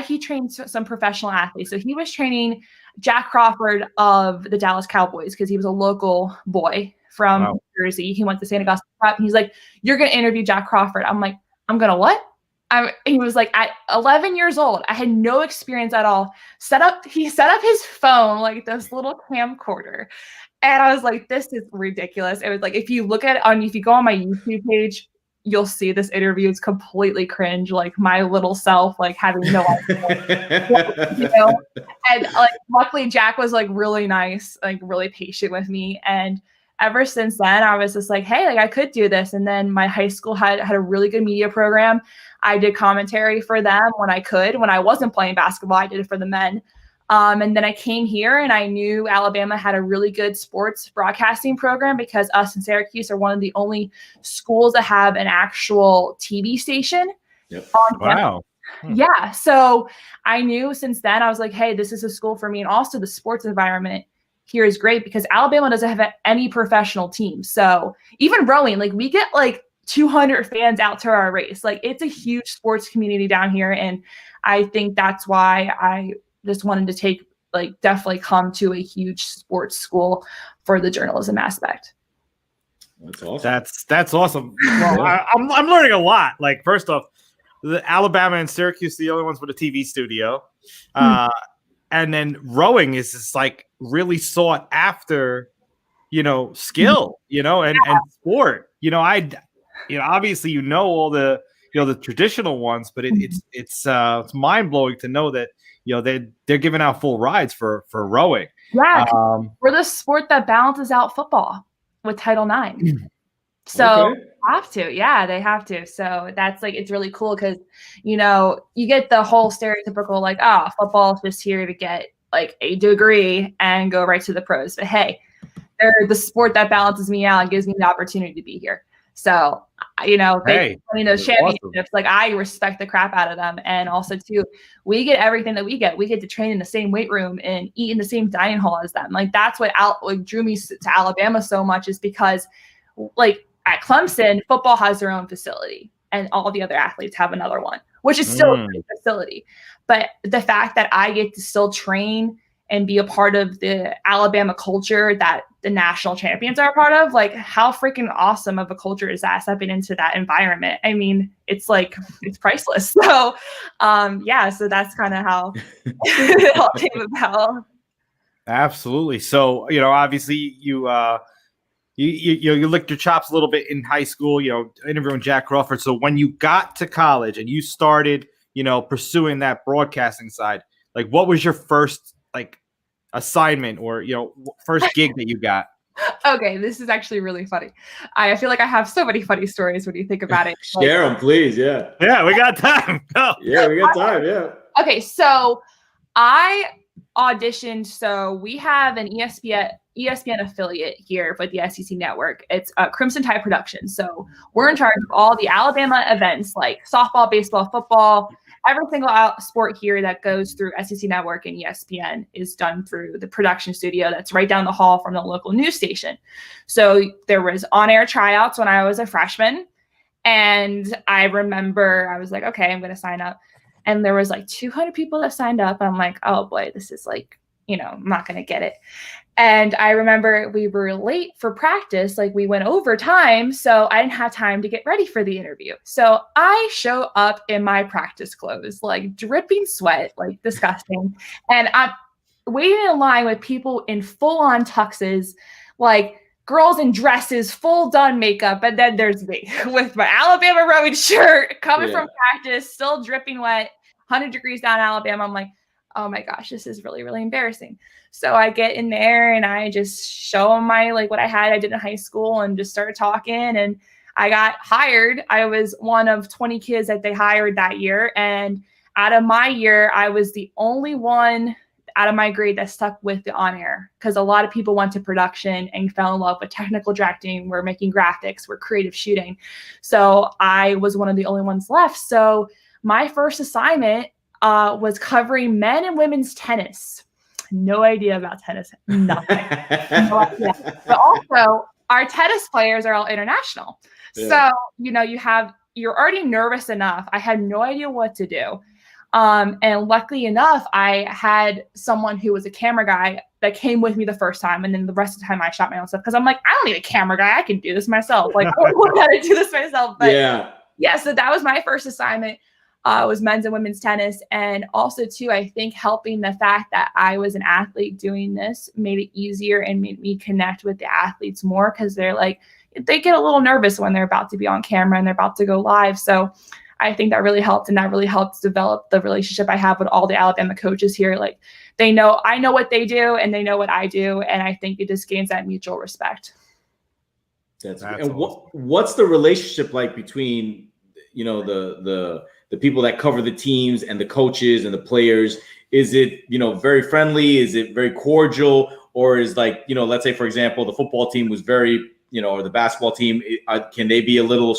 S4: he trained some professional athletes. So he was training Jack Crawford of the Dallas Cowboys because he was a local boy from New Jersey. He went to St. Augustine Prep. He's like, you're going to interview Jack Crawford. I'm like, I'm going to what? He was like, at 11 years old, I had no experience at all. He set up his phone, like this little camcorder. And I was like, this is ridiculous. It was like, if you go on my YouTube page, you'll see this interview is completely cringe, like my little self, like having no idea, you know? And like, luckily Jack was like really nice, like really patient with me. And ever since then I was just like, hey, like I could do this. And then my high school had a really good media program. I did commentary for them when I could. When I wasn't playing basketball, I did it for the men. And then I came here and I knew Alabama had a really good sports broadcasting program because us in Syracuse are one of the only schools that have an actual TV station.
S2: Yep.
S1: Wow.
S4: Yeah. So I knew since then, I was like, hey, this is a school for me. And also the sports environment here is great because Alabama doesn't have any professional teams. So even rowing, like we get like 200 fans out to our race. Like it's a huge sports community down here. And I think that's why I just wanted to definitely come to a huge sports school for the journalism aspect.
S2: That's awesome.
S1: That's awesome. Well, I'm learning a lot. Like first off, the Alabama and Syracuse, the only ones with a TV studio. And then rowing is just like really sought after, you know, skill, you know, and sport, you know, obviously, you know, all the, you know, the traditional ones, but it's mind blowing to know that, you know, they're giving out full rides for rowing.
S4: Yeah. We're the sport that balances out football with Title IX. So they have to. So that's like, it's really cool because, you know, you get the whole stereotypical like, football is just here to get like a degree and go right to the pros. But hey, they're the sport that balances me out and gives me the opportunity to be here. So, you know, they winning those championships, awesome. Like I respect the crap out of them. And also too, we get everything that we get. We get to train in the same weight room and eat in the same dining hall as them. Like that's what drew me to Alabama so much is because like at Clemson, football has their own facility and all the other athletes have another one, which is still a great facility. But the fact that I get to still train and be a part of the Alabama culture that the national champions are a part of, like how freaking awesome of a culture is that stepping into that environment? I mean, it's like, it's priceless. So, so that's kind of how it all came about.
S1: Absolutely. So, you know, obviously you licked your chops a little bit in high school, you know, interviewing Jack Crawford. So when you got to college and you started, you know, pursuing that broadcasting side, like what was your first like assignment or, you know, first gig that you got?
S4: Okay, this is actually really funny. I feel like I have so many funny stories when you think about it.
S2: Share them, please. Yeah.
S1: Yeah, we got time. Go.
S2: Yeah, we got time. Yeah.
S4: Okay, so I auditioned. So we have an ESPN affiliate here with the SEC network. It's Crimson Tide Productions. So we're in charge of all the Alabama events like softball, baseball, football. Every single sport here that goes through SEC Network and ESPN is done through the production studio that's right down the hall from the local news station. So there was on-air tryouts when I was a freshman. And I remember I was like, okay, I'm going to sign up. And there was like 200 people that signed up. I'm like, oh boy, this is like, you know, I'm not going to get it. And I remember we were late for practice, like we went overtime, so I didn't have time to get ready for the interview. So I show up in my practice clothes, like dripping sweat, like disgusting. And I'm waiting in line with people in full-on tuxes, like girls in dresses, full done makeup. And then there's me with my Alabama rowing shirt, coming from practice, still dripping wet, 100 degrees down in Alabama. I'm like, oh my gosh, this is really, really embarrassing. So I get in there and I just show them my, like what I did in high school and just started talking, and I got hired. I was one of 20 kids that they hired that year. And out of my year, I was the only one out of my grade that stuck with the on-air, because a lot of people went to production and fell in love with technical directing, we're making graphics, we're creative shooting. So I was one of the only ones left. So my first assignment was covering men and women's tennis. No idea about tennis, nothing. No idea. But also, our tennis players are all international. So, you're already nervous enough. I had no idea what to do. And luckily enough, I had someone who was a camera guy that came with me the first time. And then the rest of the time I shot my own stuff, because I'm like, I don't need a camera guy. I can do this myself. Like, I don't know how to do this myself. But so that was my first assignment. Was men's and women's tennis. And also too, I think helping the fact that I was an athlete doing this made it easier and made me connect with the athletes more, because they're like, they get a little nervous when they're about to be on camera and they're about to go live. So I think that really helped, and that really helped develop the relationship I have with all the Alabama coaches here. Like, I know what they do and they know what I do. And I think it just gains that mutual respect.
S2: And what's the relationship like between, the people that cover the teams and the coaches and the players? Is it, very friendly? Is it very cordial? Or is like, let's say, for example, the football team was very, or the basketball team, can they be a little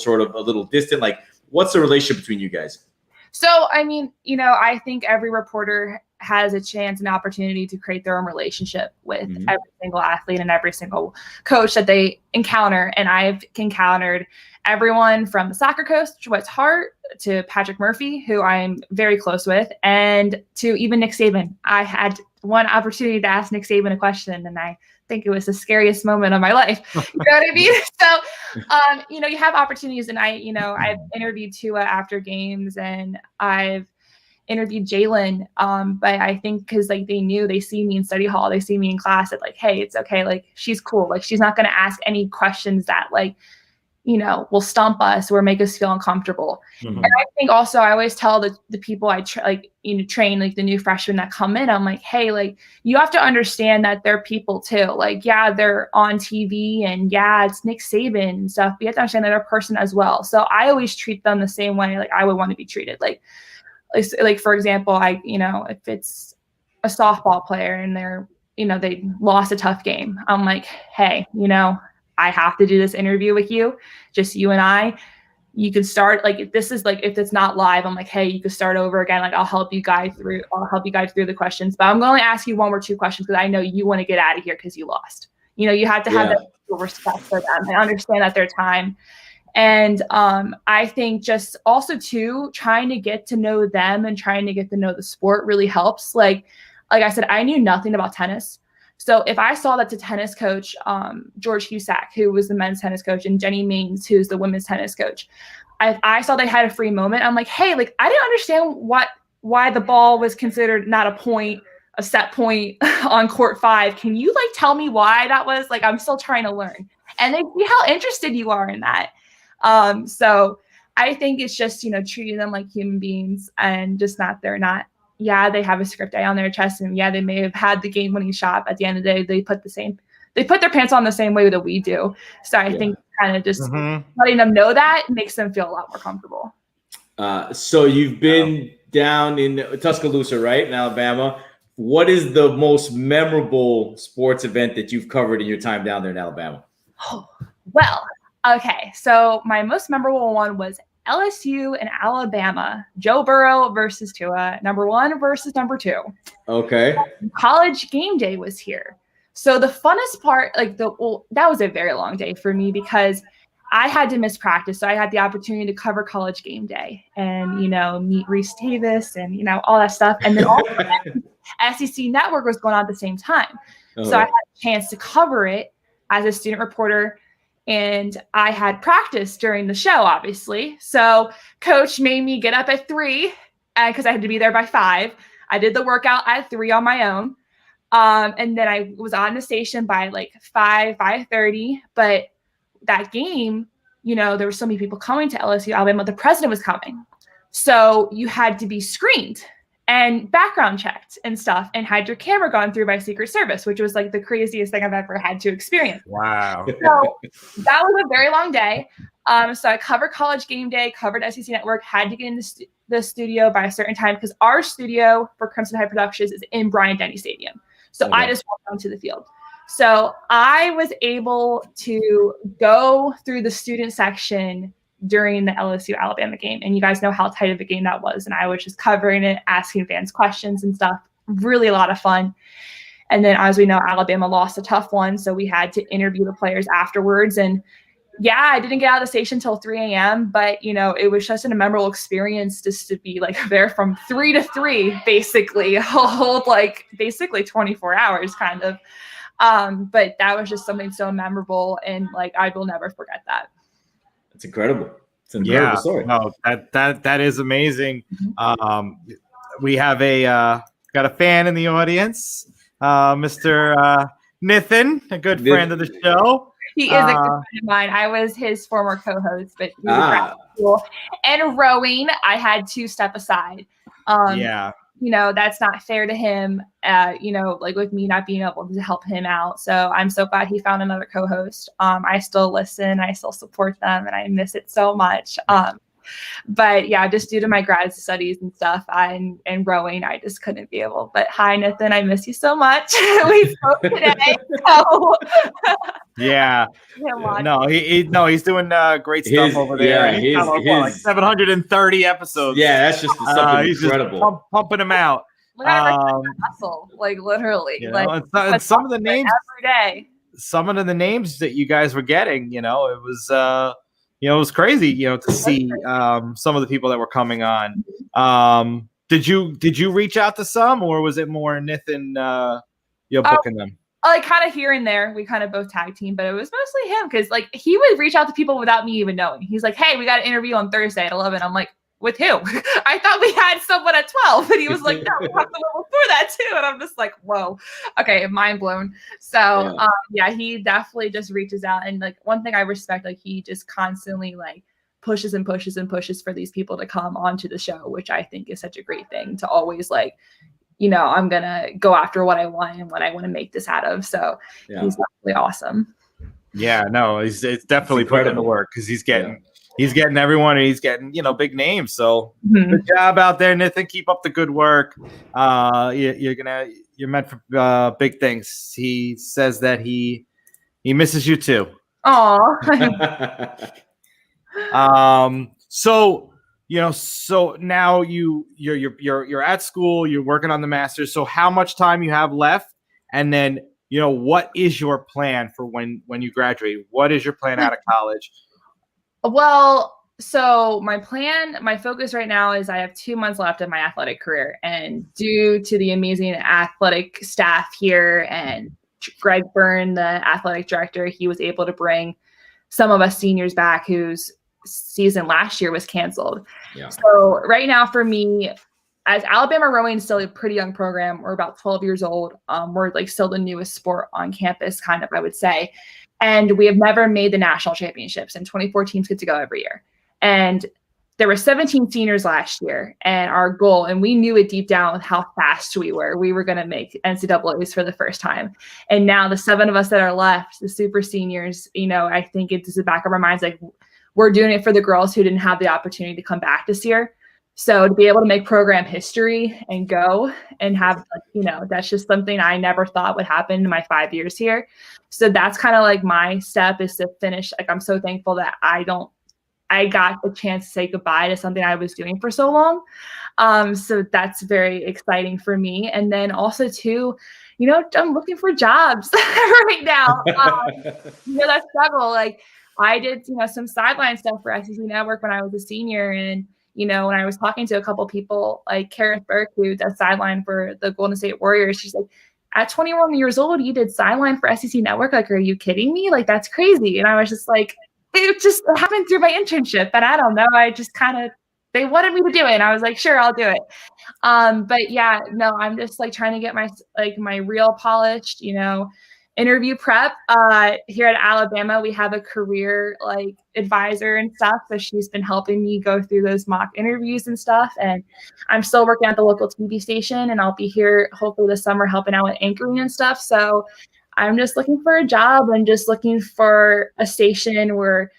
S2: distant? Like, what's the relationship between you guys?
S4: So, I mean, I think every reporter has a chance and opportunity to create their own relationship with every single athlete and every single coach that they encounter. And I've encountered everyone from the soccer coach, Wes Hart, to Patrick Murphy, who I'm very close with, and to even Nick Saban. I had one opportunity to ask Nick Saban a question, and I think it was the scariest moment of my life. You know what I mean? So, you have opportunities, and I've interviewed Tua after games, and I've interviewed Jalen. But I think because they see me in study hall, they see me in class, at like, hey, it's okay. Like, she's cool. Like, she's not going to ask any questions that will stump us or make us feel uncomfortable. And I think also I always tell the people I train, like the new freshmen that come in, I'm like, hey, like, you have to understand that they're people too. Like, yeah, they're on TV and yeah, it's Nick Saban and stuff, but you have to understand that they're a person as well. So I always treat them the same way like I would want to be treated. Like for example, if it's a softball player and they're, they lost a tough game, I'm like, hey, I have to do this interview with you, just you and I. You can start, like, if it's not live, I'm like, hey, you can start over again. Like, I'll help you guide through the questions, but I'm going to ask you one or two questions because I know you want to get out of here because you lost. You have to have that respect for them and understand that their time. And I think just also too, trying to get to know them and trying to get to know the sport really helps. Like I said, I knew nothing about tennis. So if I saw that the tennis coach, George Husak, who was the men's tennis coach, and Jenny Maines, who's the women's tennis coach, I saw they had a free moment. I'm like, hey, like, I didn't understand why the ball was considered not a set point on court 5. Can you tell me why that was? Like, I'm still trying to learn. And they see how interested you are in that. So I think it's just, treating them like human beings and just they have a script A on their chest, and they may have had the game-winning shot. But at the end of the day, they put their pants on the same way that we do. So I think kind of just letting them know that makes them feel a lot more comfortable.
S2: So you've been down in Tuscaloosa, right, in Alabama. What is the most memorable sports event that you've covered in your time down there in Alabama?
S4: Oh, well, okay. So my most memorable one was LSU and Alabama, Joe Burrow versus Tua, number 1 versus number 2.
S2: Okay.
S4: College game day was here. So the funnest part, that was a very long day for me because I had to miss practice. So I had the opportunity to cover college game day and, meet Reese Davis and, all that stuff. And then all SEC Network was going on at the same time. So I had a chance to cover it as a student reporter. And I had practice during the show, obviously. So coach made me get up at 3 because I had to be there by 5. I did the workout at 3 on my own. And then I was on the station by like 5:30. But that game, there were so many people coming to LSU, Alabama. The president was coming. So you had to be screened and background checked and stuff and had your camera gone through by Secret Service, which was like the craziest thing I've ever had to experience.
S1: Wow.
S4: So that was a very long day. So I covered College Game Day, covered SEC Network, had to get in the studio by a certain time because our studio for Crimson Tide Productions is in Bryant-Denny Stadium. So I just walked onto the field. So I was able to go through the student section during the LSU Alabama game. And you guys know how tight of a game that was. And I was just covering it, asking fans questions and stuff. Really a lot of fun. And then as we know, Alabama lost a tough one. So we had to interview the players afterwards. And yeah, I didn't get out of the station until 3 a.m. But, it was just a memorable experience just to be like there from 3 to 3, basically, hold like basically 24 hours kind of. But that was just something so memorable. And like, I will never forget that.
S2: It's incredible. It's an incredible story.
S1: No, that is amazing. We have got a fan in the audience, Mr. Nithin, a good friend of the show.
S4: He is a good friend of mine. I was his former co-host, but he was cool. And rowing, I had to step aside. That's not fair to him, like with me not being able to help him out. So I'm so glad he found another co-host. I still listen, I still support them, and I miss it so much. But yeah, just due to my grad studies and stuff and rowing, I just couldn't be able. But hi, Nathan, I miss you so much. We spoke today. So.
S1: Yeah. No, he's doing great stuff over there.
S2: Yeah,
S1: like 730 episodes.
S2: Yeah, that's just something incredible.
S1: Just pumping him out.
S4: Hustle, like literally.
S1: And some of the names
S4: every day.
S1: Some of the names that you guys were getting, it was it was crazy, to see some of the people that were coming on. Did you reach out to some, or was it more Nathan booking them?
S4: Like kind of here and there, we kind of both tag team, but it was mostly him because like he would reach out to people without me even knowing. He's like, "Hey, we got an interview on Thursday at 11." I'm like, "With who?" I thought we had someone at 12, and he was like, "No, we have someone before that too." And I'm just like, "Whoa, okay, mind blown." So he definitely just reaches out, and like one thing I respect, like he just constantly like pushes and pushes and pushes for these people to come onto the show, which I think is such a great thing to always like. I'm going to go after what I want and what I want to make this out of. So he's definitely awesome.
S1: Yeah, no, it's definitely putting in the work because he's getting everyone and he's getting, big names. So good job out there, Nathan. Keep up the good work. You're meant for big things. He says that he misses you too.
S4: Aw.
S1: So now you're at school, you're working on the master's. So how much time you have left? And then, what is your plan for when you graduate? What is your plan out of college?
S4: Well, so my focus right now is I have 2 months left of my athletic career. And due to the amazing athletic staff here and Greg Byrne, the athletic director, he was able to bring some of us seniors back whose season last year was canceled. So right now for me, as Alabama rowing is still a pretty young program, we're about 12 years old. We're like still the newest sport on campus, kind of, I would say. And we have never made the national championships, and 24 teams get to go every year. And there were 17 seniors last year, and our goal, and we knew it deep down with how fast we were going to make NCAAs for the first time. And now the 7 of us that are left, the super seniors, I think it's in the back of our minds, like, we're doing it for the girls who didn't have the opportunity to come back this year. So to be able to make program history and go and have, that's just something I never thought would happen in my 5 years here. So that's kind of like my step is to finish. Like, I'm so thankful that I got the chance to say goodbye to something I was doing for so long. So that's very exciting for me. And then also too, I'm looking for jobs right now. That struggle, like, I did, some sideline stuff for SEC Network when I was a senior. And, when I was talking to a couple people like Kareth Burke, who does sideline for the Golden State Warriors, she's like, at 21 years old, you did sideline for SEC Network. Like, are you kidding me? Like, that's crazy. And I was just like, it just happened through my internship. And I don't know. I just they wanted me to do it. And I was like, sure, I'll do it. But yeah, no, I'm just like trying to get my reel polished, interview prep. Here at Alabama, we have a career like advisor and stuff. So she's been helping me go through those mock interviews and stuff. And I'm still working at the local TV station, and I'll be here hopefully this summer helping out with anchoring and stuff. So I'm just looking for a job and just looking for a station where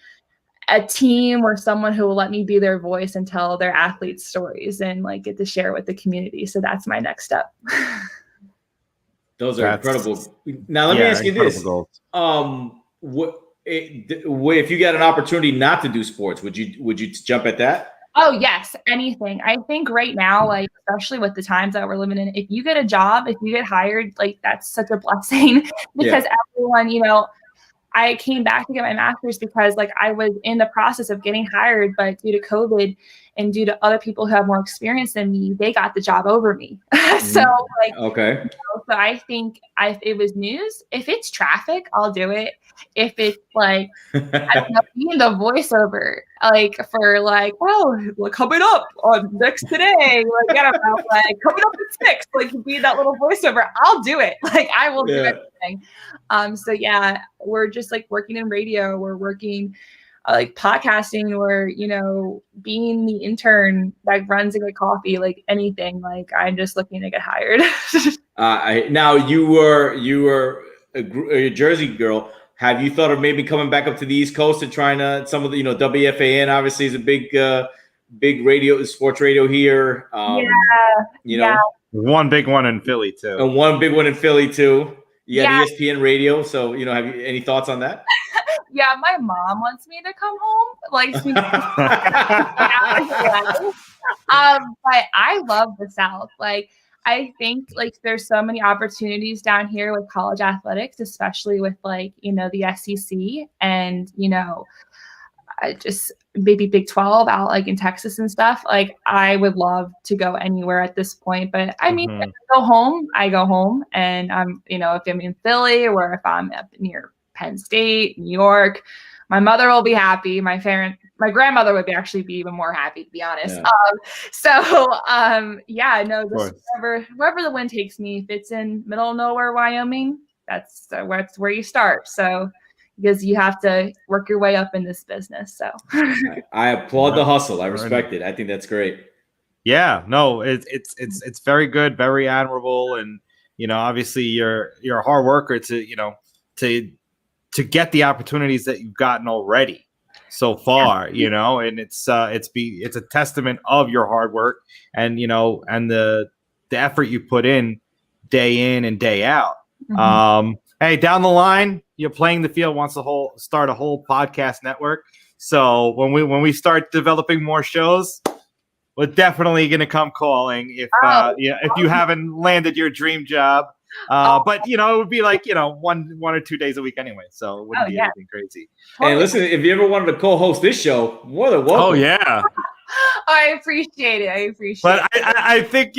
S4: a team or someone who will let me be their voice and tell their athletes' stories and like get to share with the community. So that's my next step.
S2: Those are incredible. Now, let me ask you this. If you got an opportunity not to do sports, would you jump at that?
S4: Oh, yes. Anything. I think right now, like, especially with the times that we're living in, if you get a job, if you get hired, like, that's such a blessing because everyone, I came back to get my master's because like I was in the process of getting hired, but due to COVID and due to other people who have more experience than me, they got the job over me. So like,
S2: okay.
S4: So I think if it was news, if it's traffic, I'll do it. If it's like, I don't know, being the voiceover, like for like, coming up on next today, like, I don't know, like coming up at 6, like be that little voiceover, I'll do it. Like I will do everything. So yeah, we're just like working in radio, we're working like podcasting, or being the intern that runs a good coffee, like anything. Like I'm just looking to get hired.
S2: Now you were a Jersey girl. Have you thought of maybe coming back up to the East Coast and trying to some of the WFAN obviously is a big radio, sports radio here.
S1: One big one in Philly too.
S2: And one big one in Philly too. ESPN radio. So have you any thoughts on that?
S4: Yeah, my mom wants me to come home. Like, but I love the South. Like, I think like there's so many opportunities down here with college athletics, especially with like, the SEC and, just maybe Big 12 out like in Texas and stuff. Like I would love to go anywhere at this point, but I mean, if I go home and I'm, if I'm in Philly or if I'm up near Penn State, New York, my mother will be happy. My grandmother would actually be even more happy, to be honest. Wherever the wind takes me, if it's in middle of nowhere, Wyoming, that's where you start. So because you have to work your way up in this business. So
S2: I applaud the hustle. I respect it. I think that's great.
S1: Yeah, no, it's very good, very admirable. And, obviously you're a hard worker to get the opportunities that you've gotten already so far, and it's a testament of your hard work and, and the effort you put in and day out. Hey, down the line, Playing the Field wants to start a whole podcast network. So when we start developing more shows, we're definitely going to come calling if you haven't landed your dream job. But it would be like 1 or 2 days a week anyway, so it wouldn't be anything crazy.
S2: Hey, listen, if you ever wanted to co-host this show, more than welcome.
S1: Oh yeah,
S4: I appreciate it.
S1: But I think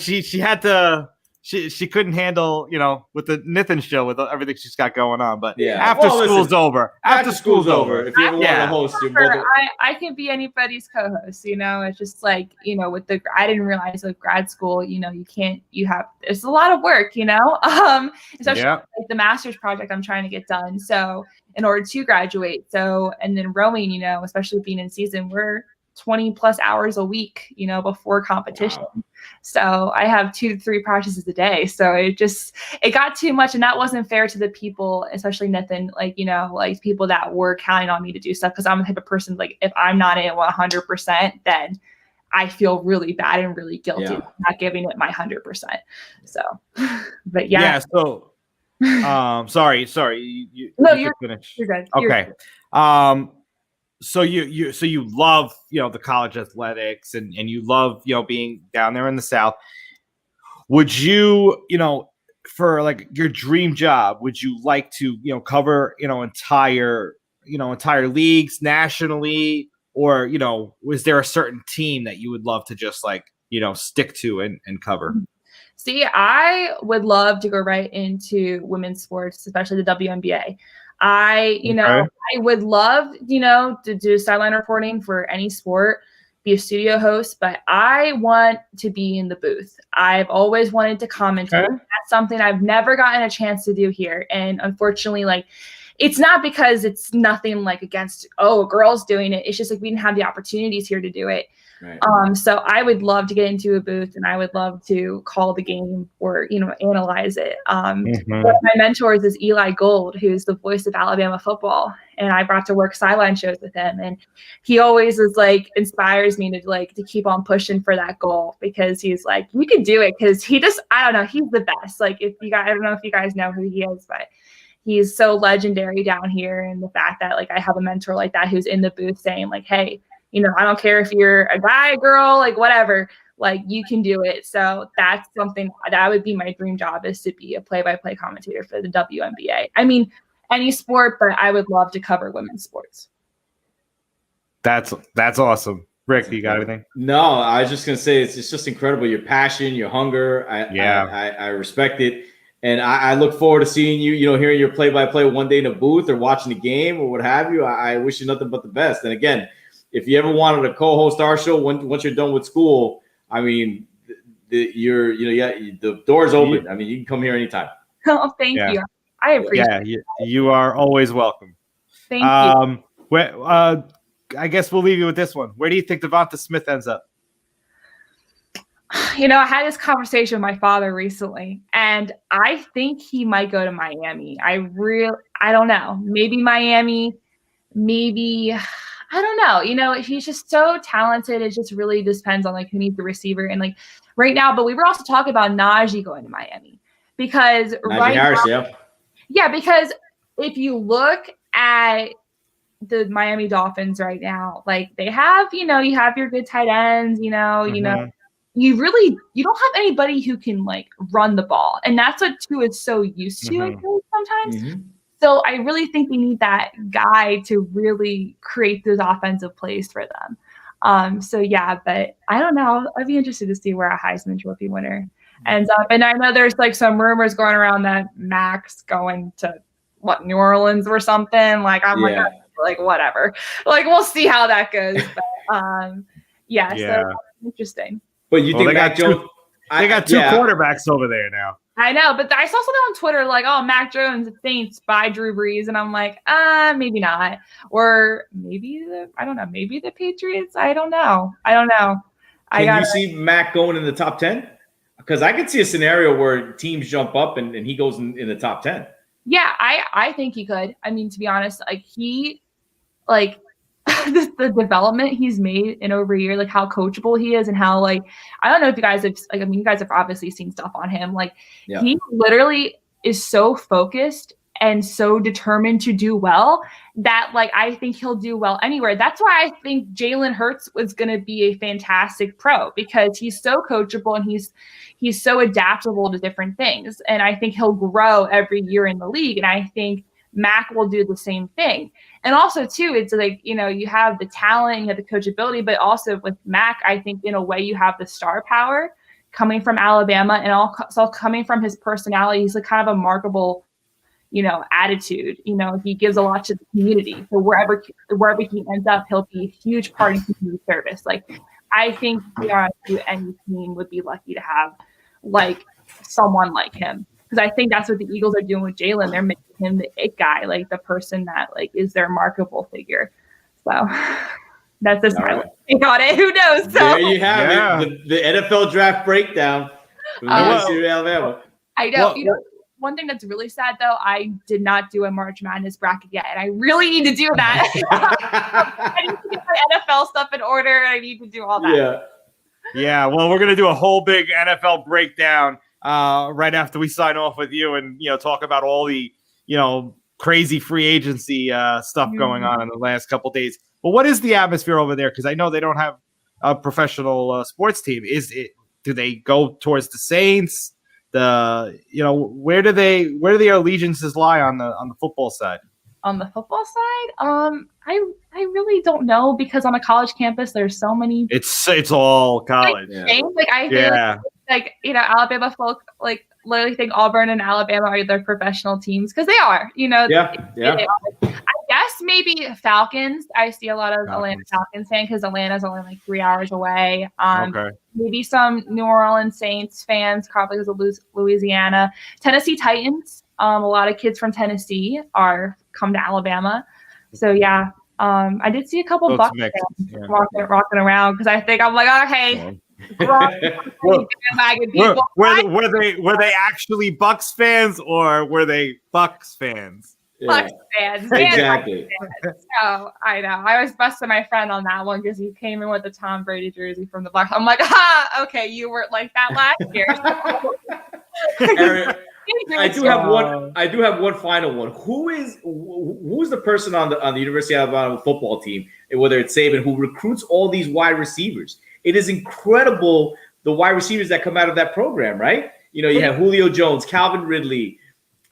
S1: she had to. She couldn't handle, with the Nithin show, with everything she's got going on. But after school's over,
S2: if you ever want to host,
S4: I can be anybody's co-host. It's just like, I didn't realize with grad school, it's a lot of work, especially like the master's project I'm trying to get done. So in order to graduate, and then rowing, especially being in season, we're 20 plus hours a week, before competition. Wow. So I have 2 to 3 practices a day. So it got too much, and that wasn't fair to the people, especially Nathan, like people that were counting on me to do stuff. Cause I'm the type of person, like if I'm not in 100%, then I feel really bad and really guilty not giving it my 100%. So, but yeah.
S1: So, sorry.
S4: You're
S1: finished.
S4: You're good.
S1: Okay. So you love, the college athletics and you love, being down there in the South. Would you, for like your dream job, would you like to, cover, entire leagues nationally, or, was there a certain team that you would love to just like, stick to and cover?
S4: See, I would love to go right into women's sports, especially the WNBA. I would love, to do sideline reporting for any sport, be a studio host, but I want to be in the booth. I've always wanted to commentate. Okay. That's something I've never gotten a chance to do here. And unfortunately, it's not because it's nothing against, a girl's doing it. It's just we didn't have the opportunities here to do it. Right. So I would love to get into a booth, and I would love to call the game or, analyze it. One of my mentors is Eli Gold, who's the voice of Alabama football. And I got to work sideline shows with him. And he always is inspires me to keep on pushing for that goal, because he's you can do it. Cause he just, I don't know, he's the best. I don't know if you guys know who he is, but he's so legendary down here. And the fact that I have a mentor like that, who's in the booth saying hey, I don't care if you're a guy, a girl, whatever, you can do it. So that's something that would be my dream job, is to be a play-by-play commentator for the WNBA. I mean, any sport, but I would love to cover women's sports.
S1: That's awesome. Rick, you got anything?
S2: No, I was just going to say, it's just incredible. Your passion, your hunger. I respect it. And I look forward to seeing you, hearing your play-by-play one day in a booth or watching the game or what have you. I wish you nothing but the best. And again, if you ever wanted to co-host our show once you're done with school, I mean, the door's open. I mean, you can come here anytime.
S4: Oh, thank you. I appreciate it.
S1: You are always welcome.
S4: Thank you.
S1: I guess we'll leave you with this one. Where do you think Devonta Smith ends up?
S4: I had this conversation with my father recently, and I think he might go to Miami. I don't know. Maybe Miami, maybe – I don't know. He's just so talented. It just really depends on who needs the receiver and right now. But we were also talking about Najee going to Miami, because because if you look at the Miami Dolphins right now, they have, you have your good tight ends, you don't have anybody who can run the ball, and that's what Tua is so used to. I think sometimes. So I really think we need that guy to really create those offensive plays for them. But I don't know. I'd be interested to see where a Heisman Trophy winner ends up. And I know there's some rumors going around that Max going to New Orleans or something. I'm whatever. We'll see how that goes. But so interesting.
S2: But you think Mac Jones?
S1: They got two quarterbacks over there now.
S4: I know, but I saw something on Twitter Mac Jones Saints by Drew Brees, and I'm maybe not, or maybe maybe the Patriots. I don't know.
S2: Can you see Mac going in the top 10? Because I could see a scenario where teams jump up and he goes in the top 10.
S4: Yeah, I think he could. I mean, to be honest, the development he's made in over a year, how coachable he is, and how I don't know if you guys have you guys have obviously seen stuff on him. He literally is so focused and so determined to do well that I think he'll do well anywhere. That's why I think Jalen Hurts was going to be a fantastic pro, because he's so coachable and he's so adaptable to different things. And I think he'll grow every year in the league. And I think Mac will do the same thing. And also too, it's you have the talent, you have the coachability, but also with Mac, I think in a way you have the star power coming from Alabama, and also coming from his personality. He's kind of a marketable, attitude. He gives a lot to the community. So wherever he ends up, he'll be a huge part of community service. I think any team would be lucky to have someone like him. Because I think that's what the Eagles are doing with Jalen. They're making him the it guy, the person that is their marketable figure. So that's just my take on it. Who knows? So,
S2: there you have it. The NFL draft breakdown from University of Alabama.
S4: I know. One thing that's really sad though, I did not do a March Madness bracket yet, and I really need to do that. I need to get my NFL stuff in order. I need to do all that.
S1: Yeah. Well, we're gonna do a whole big NFL breakdown right after we sign off with you, and talk about all the crazy free agency stuff going on in the last couple of days. But what is the atmosphere over there? Because I know they don't have a professional sports team. Do they go towards the Saints? Where do their allegiances lie on the football side?
S4: On the football side, I really don't know, because on a college campus there's so many.
S1: It's all college.
S4: I feel like, Alabama folk like literally think Auburn and Alabama are their professional teams because they are,
S2: Yeah.
S4: I guess maybe Falcons. I see a lot of Atlanta Falcons fans because Atlanta's only like 3 hours away. Maybe some New Orleans Saints fans, probably because of Louisiana. Tennessee Titans. A lot of kids from Tennessee come to Alabama. So yeah, I did see a couple Bucs fans rocking around because I think I'm like, okay.
S1: Were they actually Bucks fans or were they Bucks fans?
S4: Bucks fans,
S2: exactly.
S4: So I know I was busting my friend on that one because he came in with the Tom Brady jersey from the Bucks. I'm like, okay, you weren't like that last year.
S2: Eric, I do have one final one. Who's the person on the University of Alabama football team, whether it's Saban, who recruits all these wide receivers? It is incredible the wide receivers that come out of that program, right? You have Julio Jones, Calvin Ridley,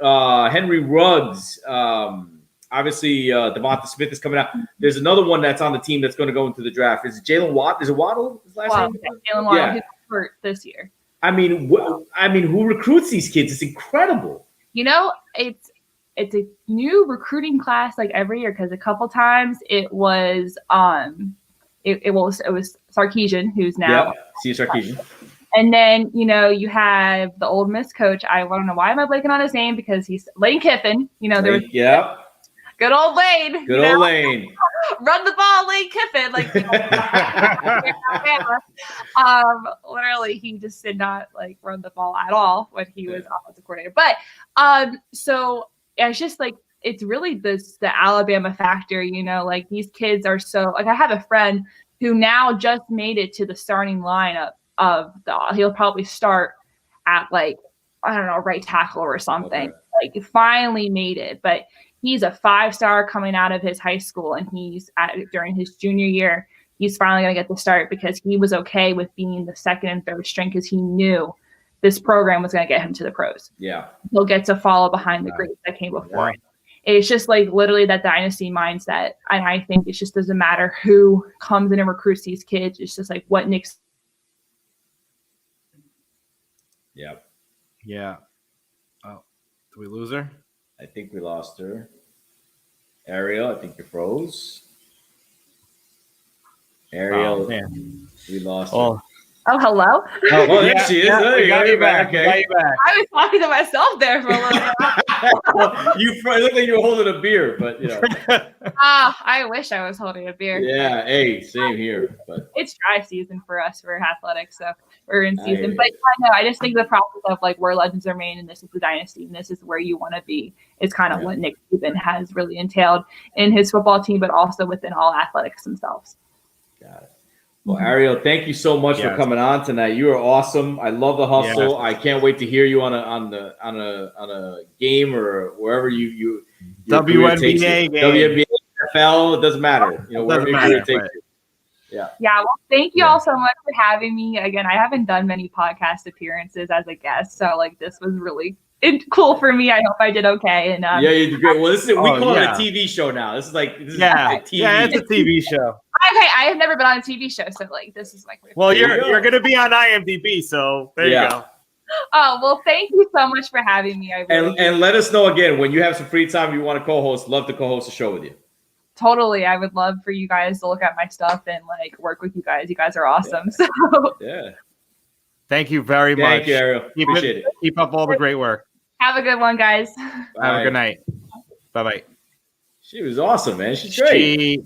S2: Henry Ruggs, obviously Devonta Smith is coming out. There's another one that's on the team that's going to go into the draft. Is it Jalen Watt? Is it Waddle? His last name?
S4: Jalen Waddle, who's hurt this year.
S2: I mean, who recruits these kids? It's incredible.
S4: It's a new recruiting class like every year because a couple times it was it was Sarkisian, who's now
S2: Steve Sarkisian.
S4: And then, you have the Ole Miss coach. I don't know why am I blanking on his name because he's Lane Kiffin. There was good old Lane.
S2: Good old Lane.
S4: Run the ball, Lane Kiffin. Like, literally, he just did not run the ball at all when he was offensive coordinator. But so it's just it's really the Alabama factor. These kids are so I have a friend who now just made it to the starting lineup he'll probably start at right tackle or something.
S2: Okay.
S4: Finally made it, but he's a 5-star coming out of his high school, and during his junior year, he's finally going to get the start because he was okay with being the second and third string because he knew this program was going to get him to the pros.
S2: Yeah,
S4: he'll get to follow behind the greats that came before him. It's just literally that dynasty mindset, and I think it just doesn't matter who comes in and recruits these kids. It's just what Nick's.
S1: Yeah. Oh, did we lose her?
S2: I think we lost her. Arielle, I think you froze. Arielle, we lost her.
S4: Oh, hello.
S2: Oh, well, there she is.
S1: We got you back.
S4: I was talking to myself there for a little bit.
S2: You look like you were holding a beer, but
S4: I wish I was holding a beer.
S2: Yeah, hey, same here. But
S4: it's dry season for us for athletics, so we're in season. But I just think the process of where legends are made, and this is the dynasty, and this is where you want to be, is kind of what Nick Saban has really entailed in his football team, but also within all athletics themselves.
S2: Got it. Well, Arielle, thank you so much for coming on tonight. You are awesome. I love the hustle. I can't wait to hear you on a game or wherever you
S1: WNBA game,
S2: WNBA, NFL. It doesn't matter. Wherever it takes you.
S4: Yeah. Well, thank you all so much for having me. Again, I haven't done many podcast appearances as a guest, so this was really cool for me. I hope I did okay. And
S2: you did great. Well, we call it a TV show now. This is TV.
S1: Yeah, it's a TV show.
S4: Okay, I have never been on a TV show, so this is
S1: well, you're going to be on IMDb, so there you go.
S4: Oh, well, thank you so much for having me.
S2: And let us know again when you have some free time. You want to co-host? Love to co-host a show with you.
S4: Totally, I would love for you guys to look at my stuff and work with you guys. You guys are awesome.
S1: Thank you very much.
S2: Thank you, Arielle. Appreciate it.
S1: Keep up all the great work.
S4: Have a good one, guys.
S2: Bye.
S1: Have a good night. Bye.
S2: She was awesome, man. She's great.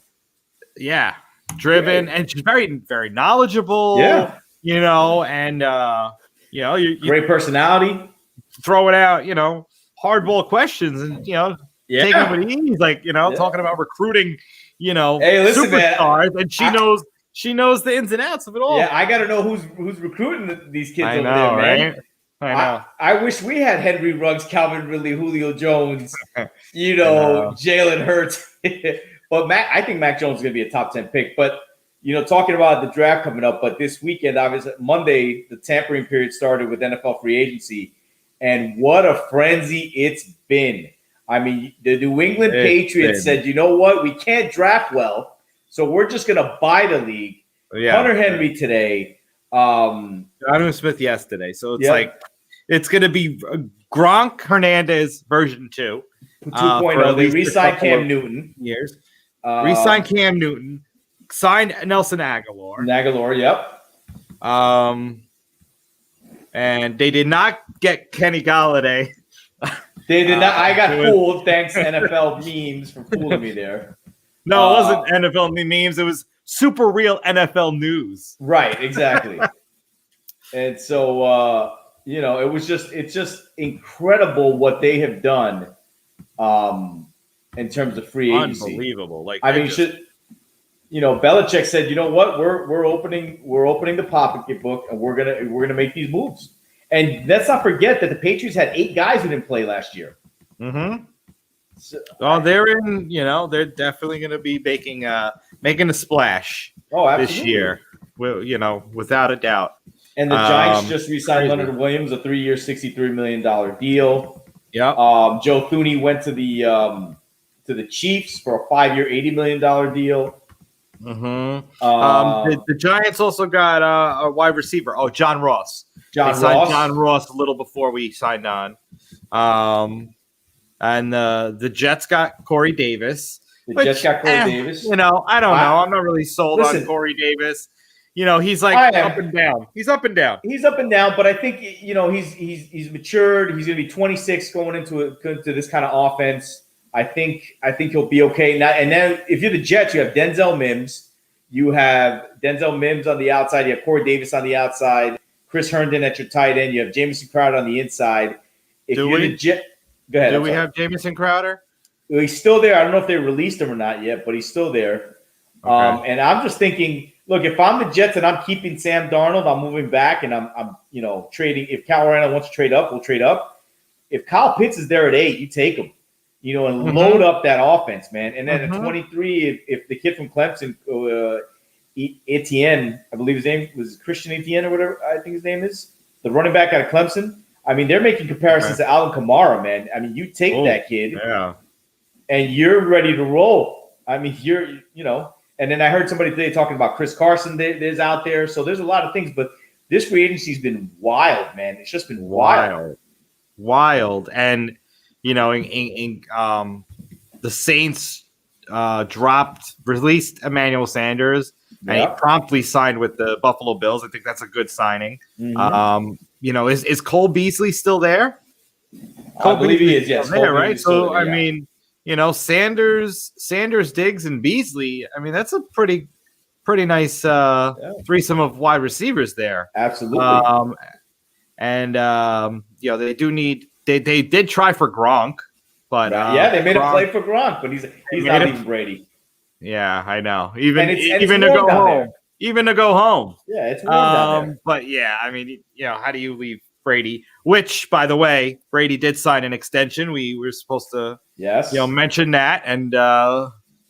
S1: Driven, and she's very, very knowledgeable.
S2: Yeah,
S1: and you
S2: great personality.
S1: Throwing out, hardball questions, and taking it easy, talking about recruiting,
S2: hey, listen,
S1: superstars, and she knows the ins and outs of it all.
S2: Yeah, I got to know who's recruiting these kids over there, man.
S1: Right? I know.
S2: I wish we had Henry Ruggs, Calvin Ridley, Julio Jones, Jalen Hurts. But I think Mac Jones is going to be a top 10 pick. But, talking about the draft coming up, but this weekend, obviously, Monday, the tampering period started with NFL free agency. And what a frenzy it's been. I mean, the New England Patriots said, you know what? We can't draft well, so we're just going to buy the league. Hunter Henry today.
S1: Jonnu Smith yesterday. So it's like it's going to be Gronk Hernandez version 2.
S2: 2.0. They re-signed Cam Newton.
S1: Years. Re-signed Cam Newton. Signed Nelson Aguilar.
S2: Yep.
S1: And they did not get Kenny Golladay.
S2: They did not. I got fooled. Thanks NFL memes for fooling me there.
S1: No, it wasn't NFL memes. It was super real NFL news.
S2: Right, exactly. And so, it's just incredible what they have done in terms of free agency.
S1: Unbelievable.
S2: Belichick said, you know what, we're opening the pocketbook and we're gonna make these moves. And let's not forget that the Patriots had 8 guys who didn't play last year.
S1: Mm-hmm. So, they're definitely going to be making a splash this year. Well, without a doubt.
S2: And the Giants just re-signed Leonard Williams, a 3-year, $63 million deal.
S1: Yeah.
S2: Joe Thuney went to the Chiefs for a 5-year, $80 million deal.
S1: Mm-hmm. The Giants also got a wide receiver. Oh, John Ross. John Ross a little before we signed on. And the Jets got Corey Davis.
S2: Davis.
S1: I don't know. I'm not really sold on Corey Davis. He's like up and down. He's up and down.
S2: But I think he's matured. He's going to be 26 going into this kind of offense. I think he'll be okay. Now, and then if you're the Jets, you have Denzel Mims. You have Denzel Mims on the outside. You have Corey Davis on the outside. Chris Herndon at your tight end. You have Jamison Crowder on the inside.
S1: The Jet, go ahead. Do we have Jamison Crowder?
S2: Well, he's still there. I don't know if they released him or not yet, but he's still there. Okay. And I'm just thinking, look, if I'm the Jets and I'm keeping Sam Darnold, I'm moving back and I'm trading. If Carolina wants to trade up, we'll trade up. If Kyle Pitts is there at 8, you take him. And load up that offense, man. And then at 23, if the kid from Clemson, Etienne, I believe his name was Christian Etienne or whatever I think his name is, the running back out of Clemson. I mean, they're making comparisons to Alvin Kamara, man. I mean, you take that kid, and you're ready to roll. I mean, And then I heard somebody today talking about Chris Carson is out there. So there's a lot of things, but this free agency's been wild, man. It's just been
S1: wild. And the Saints released Emmanuel Sanders, and he promptly signed with the Buffalo Bills. I think that's a good signing. Mm-hmm. Is Cole Beasley still there?
S2: I believe he is. Yes,
S1: there, right? So I mean, Sanders, Diggs, and Beasley. I mean, that's a pretty nice threesome of wide receivers there.
S2: Absolutely.
S1: They do need. They did try for Gronk, but
S2: they made a play for Gronk, but he's not even Brady.
S1: Yeah, I know. Even to go home. Even to go home.
S2: Yeah, it's warm down there.
S1: But yeah, I mean, how do you leave Brady? Which, by the way, Brady did sign an extension. We were supposed to mention that, and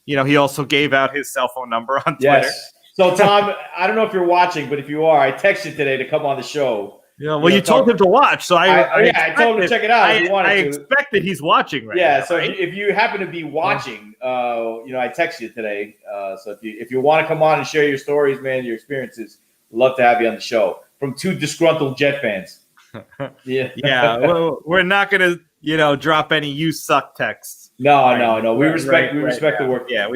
S1: he also gave out his cell phone number on Twitter.
S2: Yes. So Tom, I don't know if you're watching, but if you are, I texted you today to come on the show.
S1: Yeah, well, you told him to watch, so
S2: I told him to check it out.
S1: I expect that he's watching right now.
S2: Yeah, so if you happen to be watching, I text you today. So if you want to come on and share your stories, man, your experiences, love to have you on the show. From 2 disgruntled Jet fans.
S1: Yeah. Well, we're not gonna, drop any "you suck" texts.
S2: No. We respect the work.
S1: Yeah.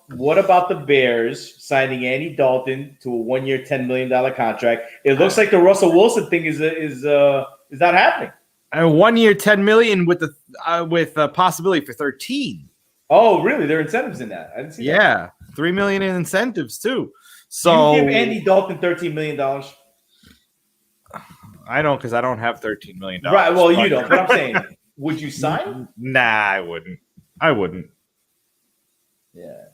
S2: What about the Bears signing Andy Dalton to a 1-year, $10 million contract? It looks like the Russell Wilson thing is not happening.
S1: 1 year, $10 million with a possibility for 13.
S2: Oh, really? There are incentives in that. I didn't see that.
S1: Yeah, $3 million in incentives too. So
S2: you give Andy Dalton $13 million.
S1: I don't, because I don't have $13 million.
S2: Right. Well, you don't. But I'm saying, would you sign?
S1: Nah, I wouldn't.
S2: Yeah.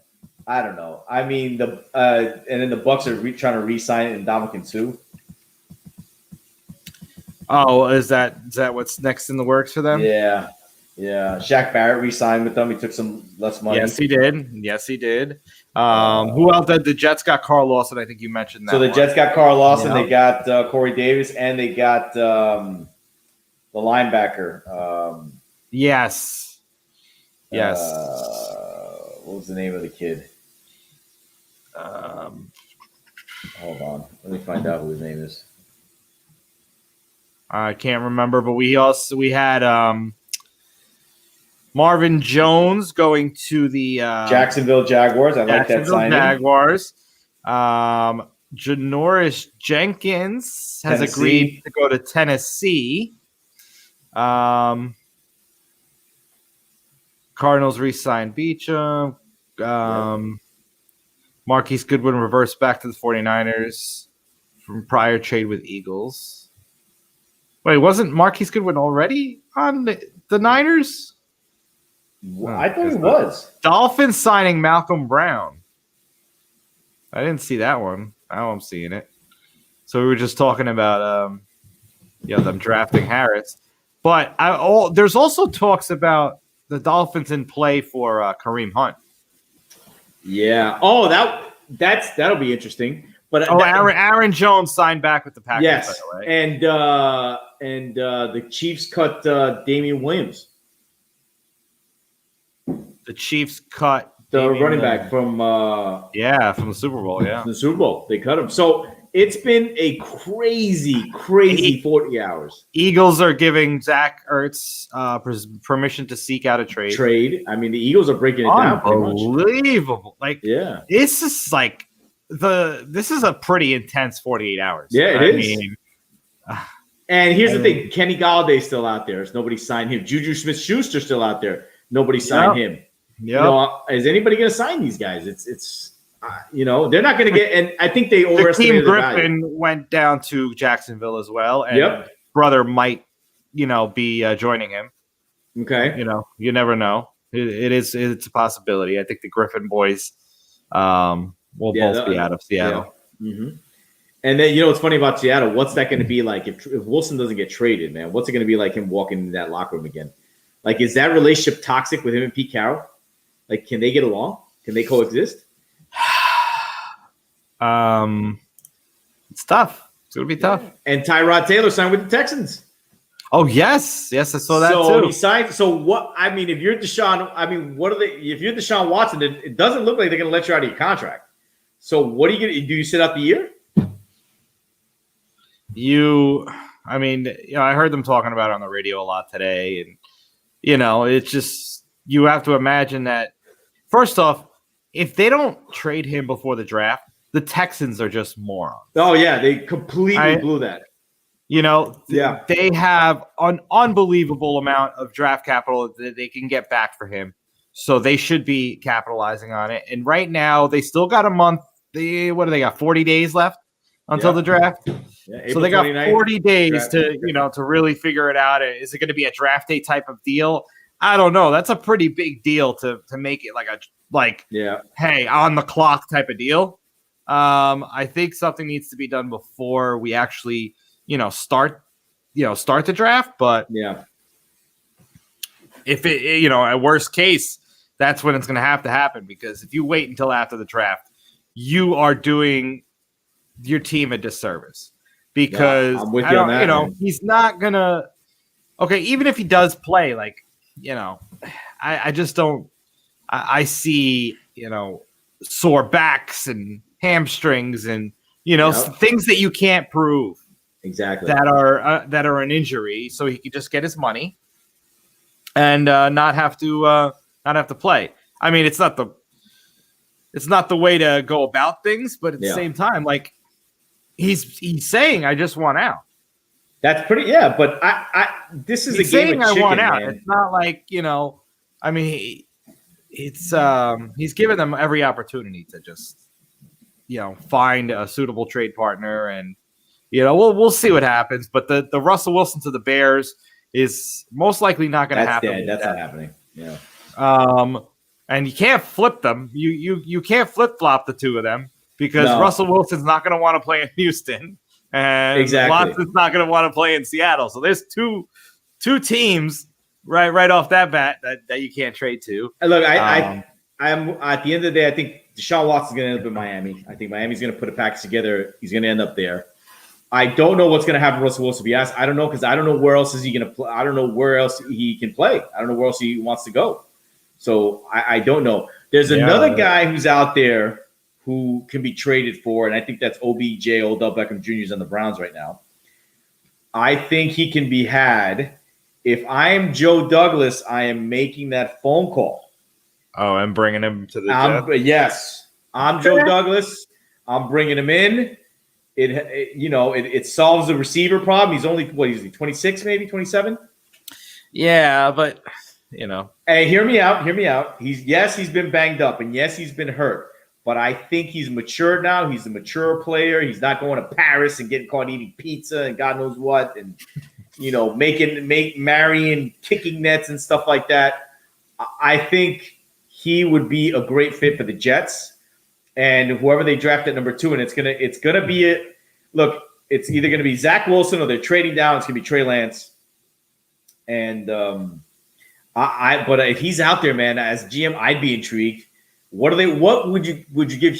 S2: I don't know. I mean, and then the Bucks are trying to re-sign it in Ndamukong Suh.
S1: Oh, is that what's next in the works for them?
S2: Yeah. Shaq Barrett re-signed with them. He took some less money.
S1: Yes, he did. Who else? The Jets got Carl Lawson. I think you mentioned that.
S2: So the Jets got Carl Lawson. They got Corey Davis, and they got the linebacker.
S1: Yes.
S2: What was the name of the kid? Hold on. Let me find out who his name is.
S1: I can't remember, but we had Marvin Jones going to the
S2: Jacksonville Jaguars. I like that signing.
S1: Jaguars. Janoris Jenkins has agreed to go to Tennessee. Cardinals re-signed Beachum. Marquise Goodwin reversed back to the 49ers from prior trade with Eagles. Wait, wasn't Marquise Goodwin already on the Niners?
S2: I thought he was.
S1: Dolphins signing Malcolm Brown. I didn't see that one. Now I'm seeing it. So we were just talking about them drafting Harris. But there's also talks about the Dolphins in play for Kareem Hunt.
S2: Yeah. Oh, that'll be interesting. But
S1: Aaron Jones signed back with the Packers.
S2: Yes,
S1: by the way.
S2: and the Chiefs cut Damian Williams.
S1: The Chiefs cut
S2: the running back from
S1: the Super Bowl. Yeah,
S2: the Super Bowl. They cut him. So it's been a crazy 40 hours.
S1: Eagles are giving Zach Ertz permission to seek out a trade.
S2: I mean, the Eagles are breaking it down.
S1: Unbelievable.
S2: This
S1: is like this is a pretty intense 48 hours.
S2: Yeah, it is. And here's the thing: Kenny Galladay's still out there. Nobody signed him. Juju Smith-Schuster's still out there. Nobody signed him.
S1: Yeah.
S2: Is anybody going to sign these guys? It's they're not going to get. And I think they overestimated
S1: the Griffin went down to Jacksonville as well, and brother might be joining him.
S2: Okay,
S1: you never know. It's a possibility. I think the Griffin boys will both be out of Seattle.
S2: Yeah. Mm-hmm. And then what's funny about Seattle? What's that going to be like if Wilson doesn't get traded, man? What's it going to be like him walking into that locker room again? Like, is that relationship toxic with him and Pete Carroll? Like, can they get along? Can they coexist?
S1: It's tough. It's going to be tough.
S2: And Tyrod Taylor signed with the Texans.
S1: Oh, yes. Yes, I saw that too.
S2: He signed. So what? I mean, if you're Deshaun, what are they? If you're Deshaun Watson, it doesn't look like they're going to let you out of your contract. So what are you going to do? You sit out the year?
S1: I heard them talking about it on the radio a lot today, and it's just you have to imagine that. First off, if they don't trade him before the draft, the Texans are just morons.
S2: Oh, yeah. They completely blew that.
S1: They have an unbelievable amount of draft capital that they can get back for him. So they should be capitalizing on it. And right now, they still got a month. What do they got? 40 days left until the draft?
S2: Yeah,
S1: so they got 40 days to really figure it out. Is it going to be a draft day type of deal? I don't know. That's a pretty big deal to make it hey, on the clock type of deal. I think something needs to be done before we actually, start the draft. But if it, at worst case, that's when it's going to have to happen. Because if you wait until after the draft, you are doing your team a disservice. Because
S2: I'm with you on that,
S1: he's not gonna. Okay, even if he does play, I just don't. I see, sore backs and hamstrings and things that you can't prove
S2: exactly
S1: that are an injury, so he could just get his money and not have to play. I mean, it's not the way to go about things, but at the same time, he's saying, I just want out.
S2: That's pretty, but this is
S1: he's
S2: a game
S1: saying
S2: of chicken,
S1: I want out.
S2: man.
S1: It's not like, he's given them every opportunity to just, find a suitable trade partner, and, we'll see what happens. But the Russell Wilson to the Bears is most likely not going to happen.
S2: That's not happening. Yeah.
S1: And you can't flip them. You can't flip-flop the two of them. Because Russell Wilson's not going to want to play in Houston, and Watson's not going to want to play in Seattle. So there's two teams right off that bat that you can't trade to.
S2: Look, I'm at the end of the day, I think Deshaun Watson's going to end up in Miami. I think Miami's going to put a package together. He's going to end up there. I don't know what's going to happen to Russell Wilson. To be honest, I don't know, because I don't know where else is he going to play. I don't know where else he can play. I don't know where else he wants to go. So I don't know. There's another guy who's out there who can be traded for, and I think that's OBJ, Odell Beckham Jr. on the Browns right now. I think he can be had. If I am Joe Douglas, I am making that phone call.
S1: Oh, I'm bringing him to the Jets?
S2: Yes, I'm Joe Douglas. I'm bringing him in. It solves the receiver problem. He's only, what is he, 26 maybe, 27?
S1: Yeah, but, you know.
S2: Hey, hear me out. He's been banged up, and yes, he's been hurt. But I think he's mature now. He's a mature player. He's not going to Paris and getting caught eating pizza and God knows what, and marrying kicking nets and stuff like that. I think he would be a great fit for the Jets, and whoever they draft at number 2, and it's gonna be it's either gonna be Zach Wilson or they're trading down. It's gonna be Trey Lance, and but if he's out there, man, as GM, I'd be intrigued. What would you give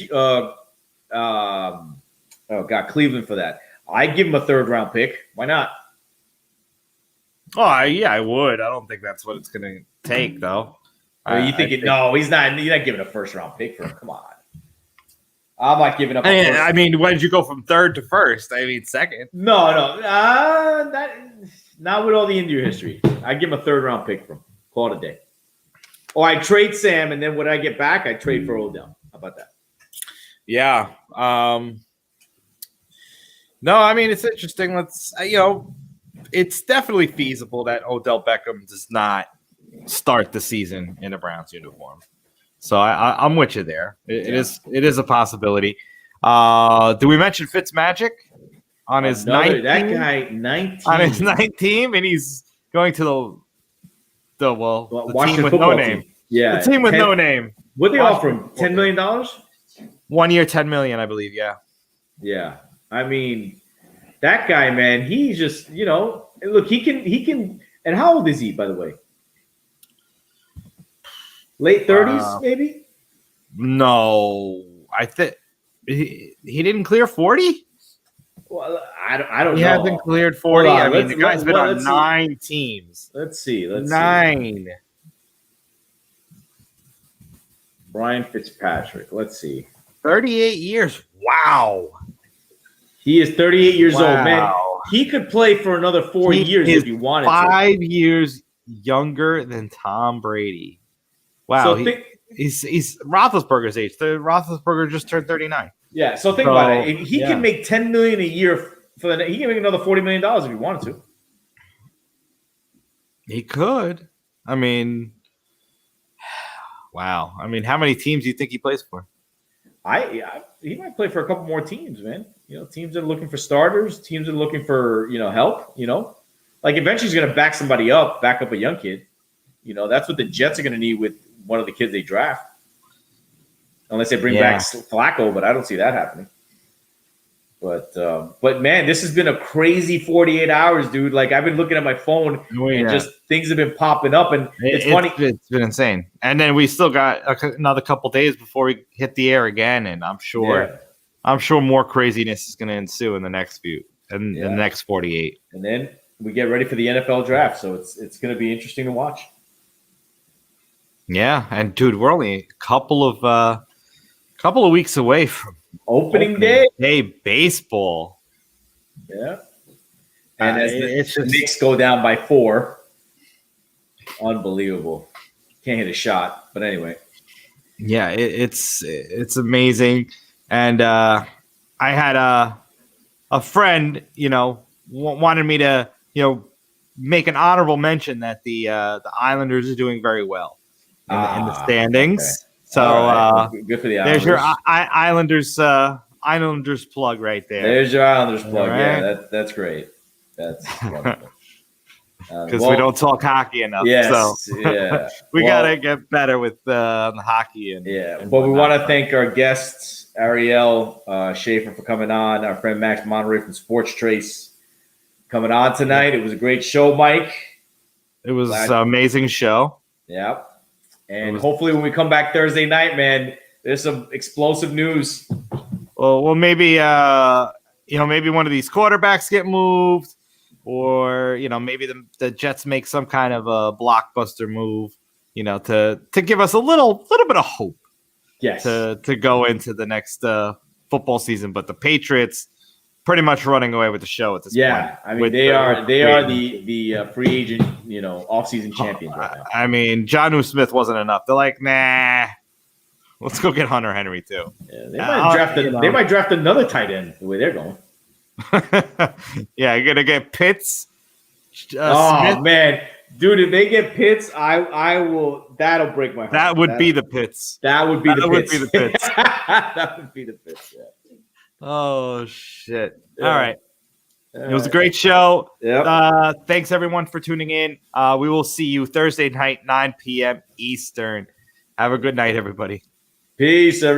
S2: Cleveland for that? I'd give him a 3rd round pick. Why not?
S1: Oh, yeah, I would. I don't think that's what it's going to take, though.
S2: You think no, he's not. You're not giving a 1st round pick for him. Come on. I'm not giving up.
S1: I mean, when did you go from 3rd to 1st? I mean, 2nd.
S2: No, not with all the injury history. I'd give him a 3rd round pick for him. Call it a day. Or I trade Sam, and then what I get back, I trade for Odell. How about that?
S1: Yeah. No, I mean, it's interesting. It's definitely feasible that Odell Beckham does not start the season in a Browns uniform. So I'm with you there. It is a possibility. Do we mention Fitzmagic on his 9th?
S2: That guy 19
S1: on his 9th team, and he's going to the
S2: Washington
S1: team with no name.
S2: Yeah,
S1: the team with no name.
S2: What they offer him? $10 million?
S1: 1 year, $10 million, I believe. Yeah.
S2: Yeah. I mean, that guy, man, he's just, look, he can. And how old is he, by the way? Late 30s, maybe?
S1: No, I think he didn't clear 40.
S2: Well, I don't know.
S1: He hasn't cleared 40. I mean, the guy's been on 9 teams.
S2: Let's see.
S1: 9.
S2: Brian Fitzpatrick. Let's see.
S1: 38 years. Wow.
S2: He is 38 years old, man. He could play for another 4 years if he wanted
S1: 5 years younger than Tom Brady. Wow. So he's Roethlisberger's age. Roethlisberger just turned 39.
S2: Yeah, so think about it. He can make $10 million a year he can make another $40 million if he wanted to.
S1: He could. I mean, wow. I mean, how many teams do you think he plays for?
S2: He might play for a couple more teams, man. Teams that are looking for starters, teams that are looking for help. Like eventually he's going to back up a young kid. That's what the Jets are going to need with one of the kids they draft. Unless they bring back Flacco, but I don't see that happening. But man, this has been a crazy 48 hours, dude. Like I've been looking at my phone and just things have been popping up, and it's funny.
S1: It's been insane. And then we still got another couple days before we hit the air again, and I'm sure more craziness is going to ensue in the next in the next 48.
S2: And then we get ready for the NFL draft, so it's going to be interesting to watch.
S1: Yeah, and dude, we're only a couple of weeks away from
S2: opening day
S1: baseball.
S2: Yeah, and as the Knicks go down by 4, unbelievable. Can't hit a shot, but anyway.
S1: Yeah, it's amazing, and I had a friend, wanted me to make an honorable mention that the Islanders are doing very well in the standings. Okay. So
S2: good for the Islanders.
S1: There's your Islanders plug right there.
S2: There's your Islanders plug. Right? Yeah, that's great. That's wonderful.
S1: Because we don't talk hockey enough.
S2: Yes,
S1: so we gotta get better with the hockey and
S2: But we want to thank our guests, Arielle Schafer, for coming on. Our friend Max Montrey from Sportstrace coming on tonight. It was a great show, Mike.
S1: It was an amazing show.
S2: Yeah. And hopefully when we come back Thursday night, man, there's some explosive news.
S1: Well, maybe maybe one of these quarterbacks get moved, or maybe the Jets make some kind of a blockbuster move, to give us a little bit of hope. to go into the next football season. But the Patriots pretty much running away with the show at this point.
S2: Yeah, I mean they are the free agent, off-season champions right now.
S1: I mean, Jonnu Smith wasn't enough. They're like, nah, let's go get Hunter Henry too.
S2: Yeah, they might draft another tight end the way they're going.
S1: Yeah, you're gonna get Pitts.
S2: Smith. Man, dude, if they get Pitts, I will. That'll break my heart.
S1: That would be the Pitts.
S2: That would be the Pitts.
S1: That
S2: would be the Pitts. Yeah.
S1: Oh shit! Yeah. All right. It was a great show.
S2: Yep.
S1: Thanks everyone for tuning in. We will see you Thursday night, 9 p.m. Eastern. Have a good night, everybody.
S2: Peace, everybody.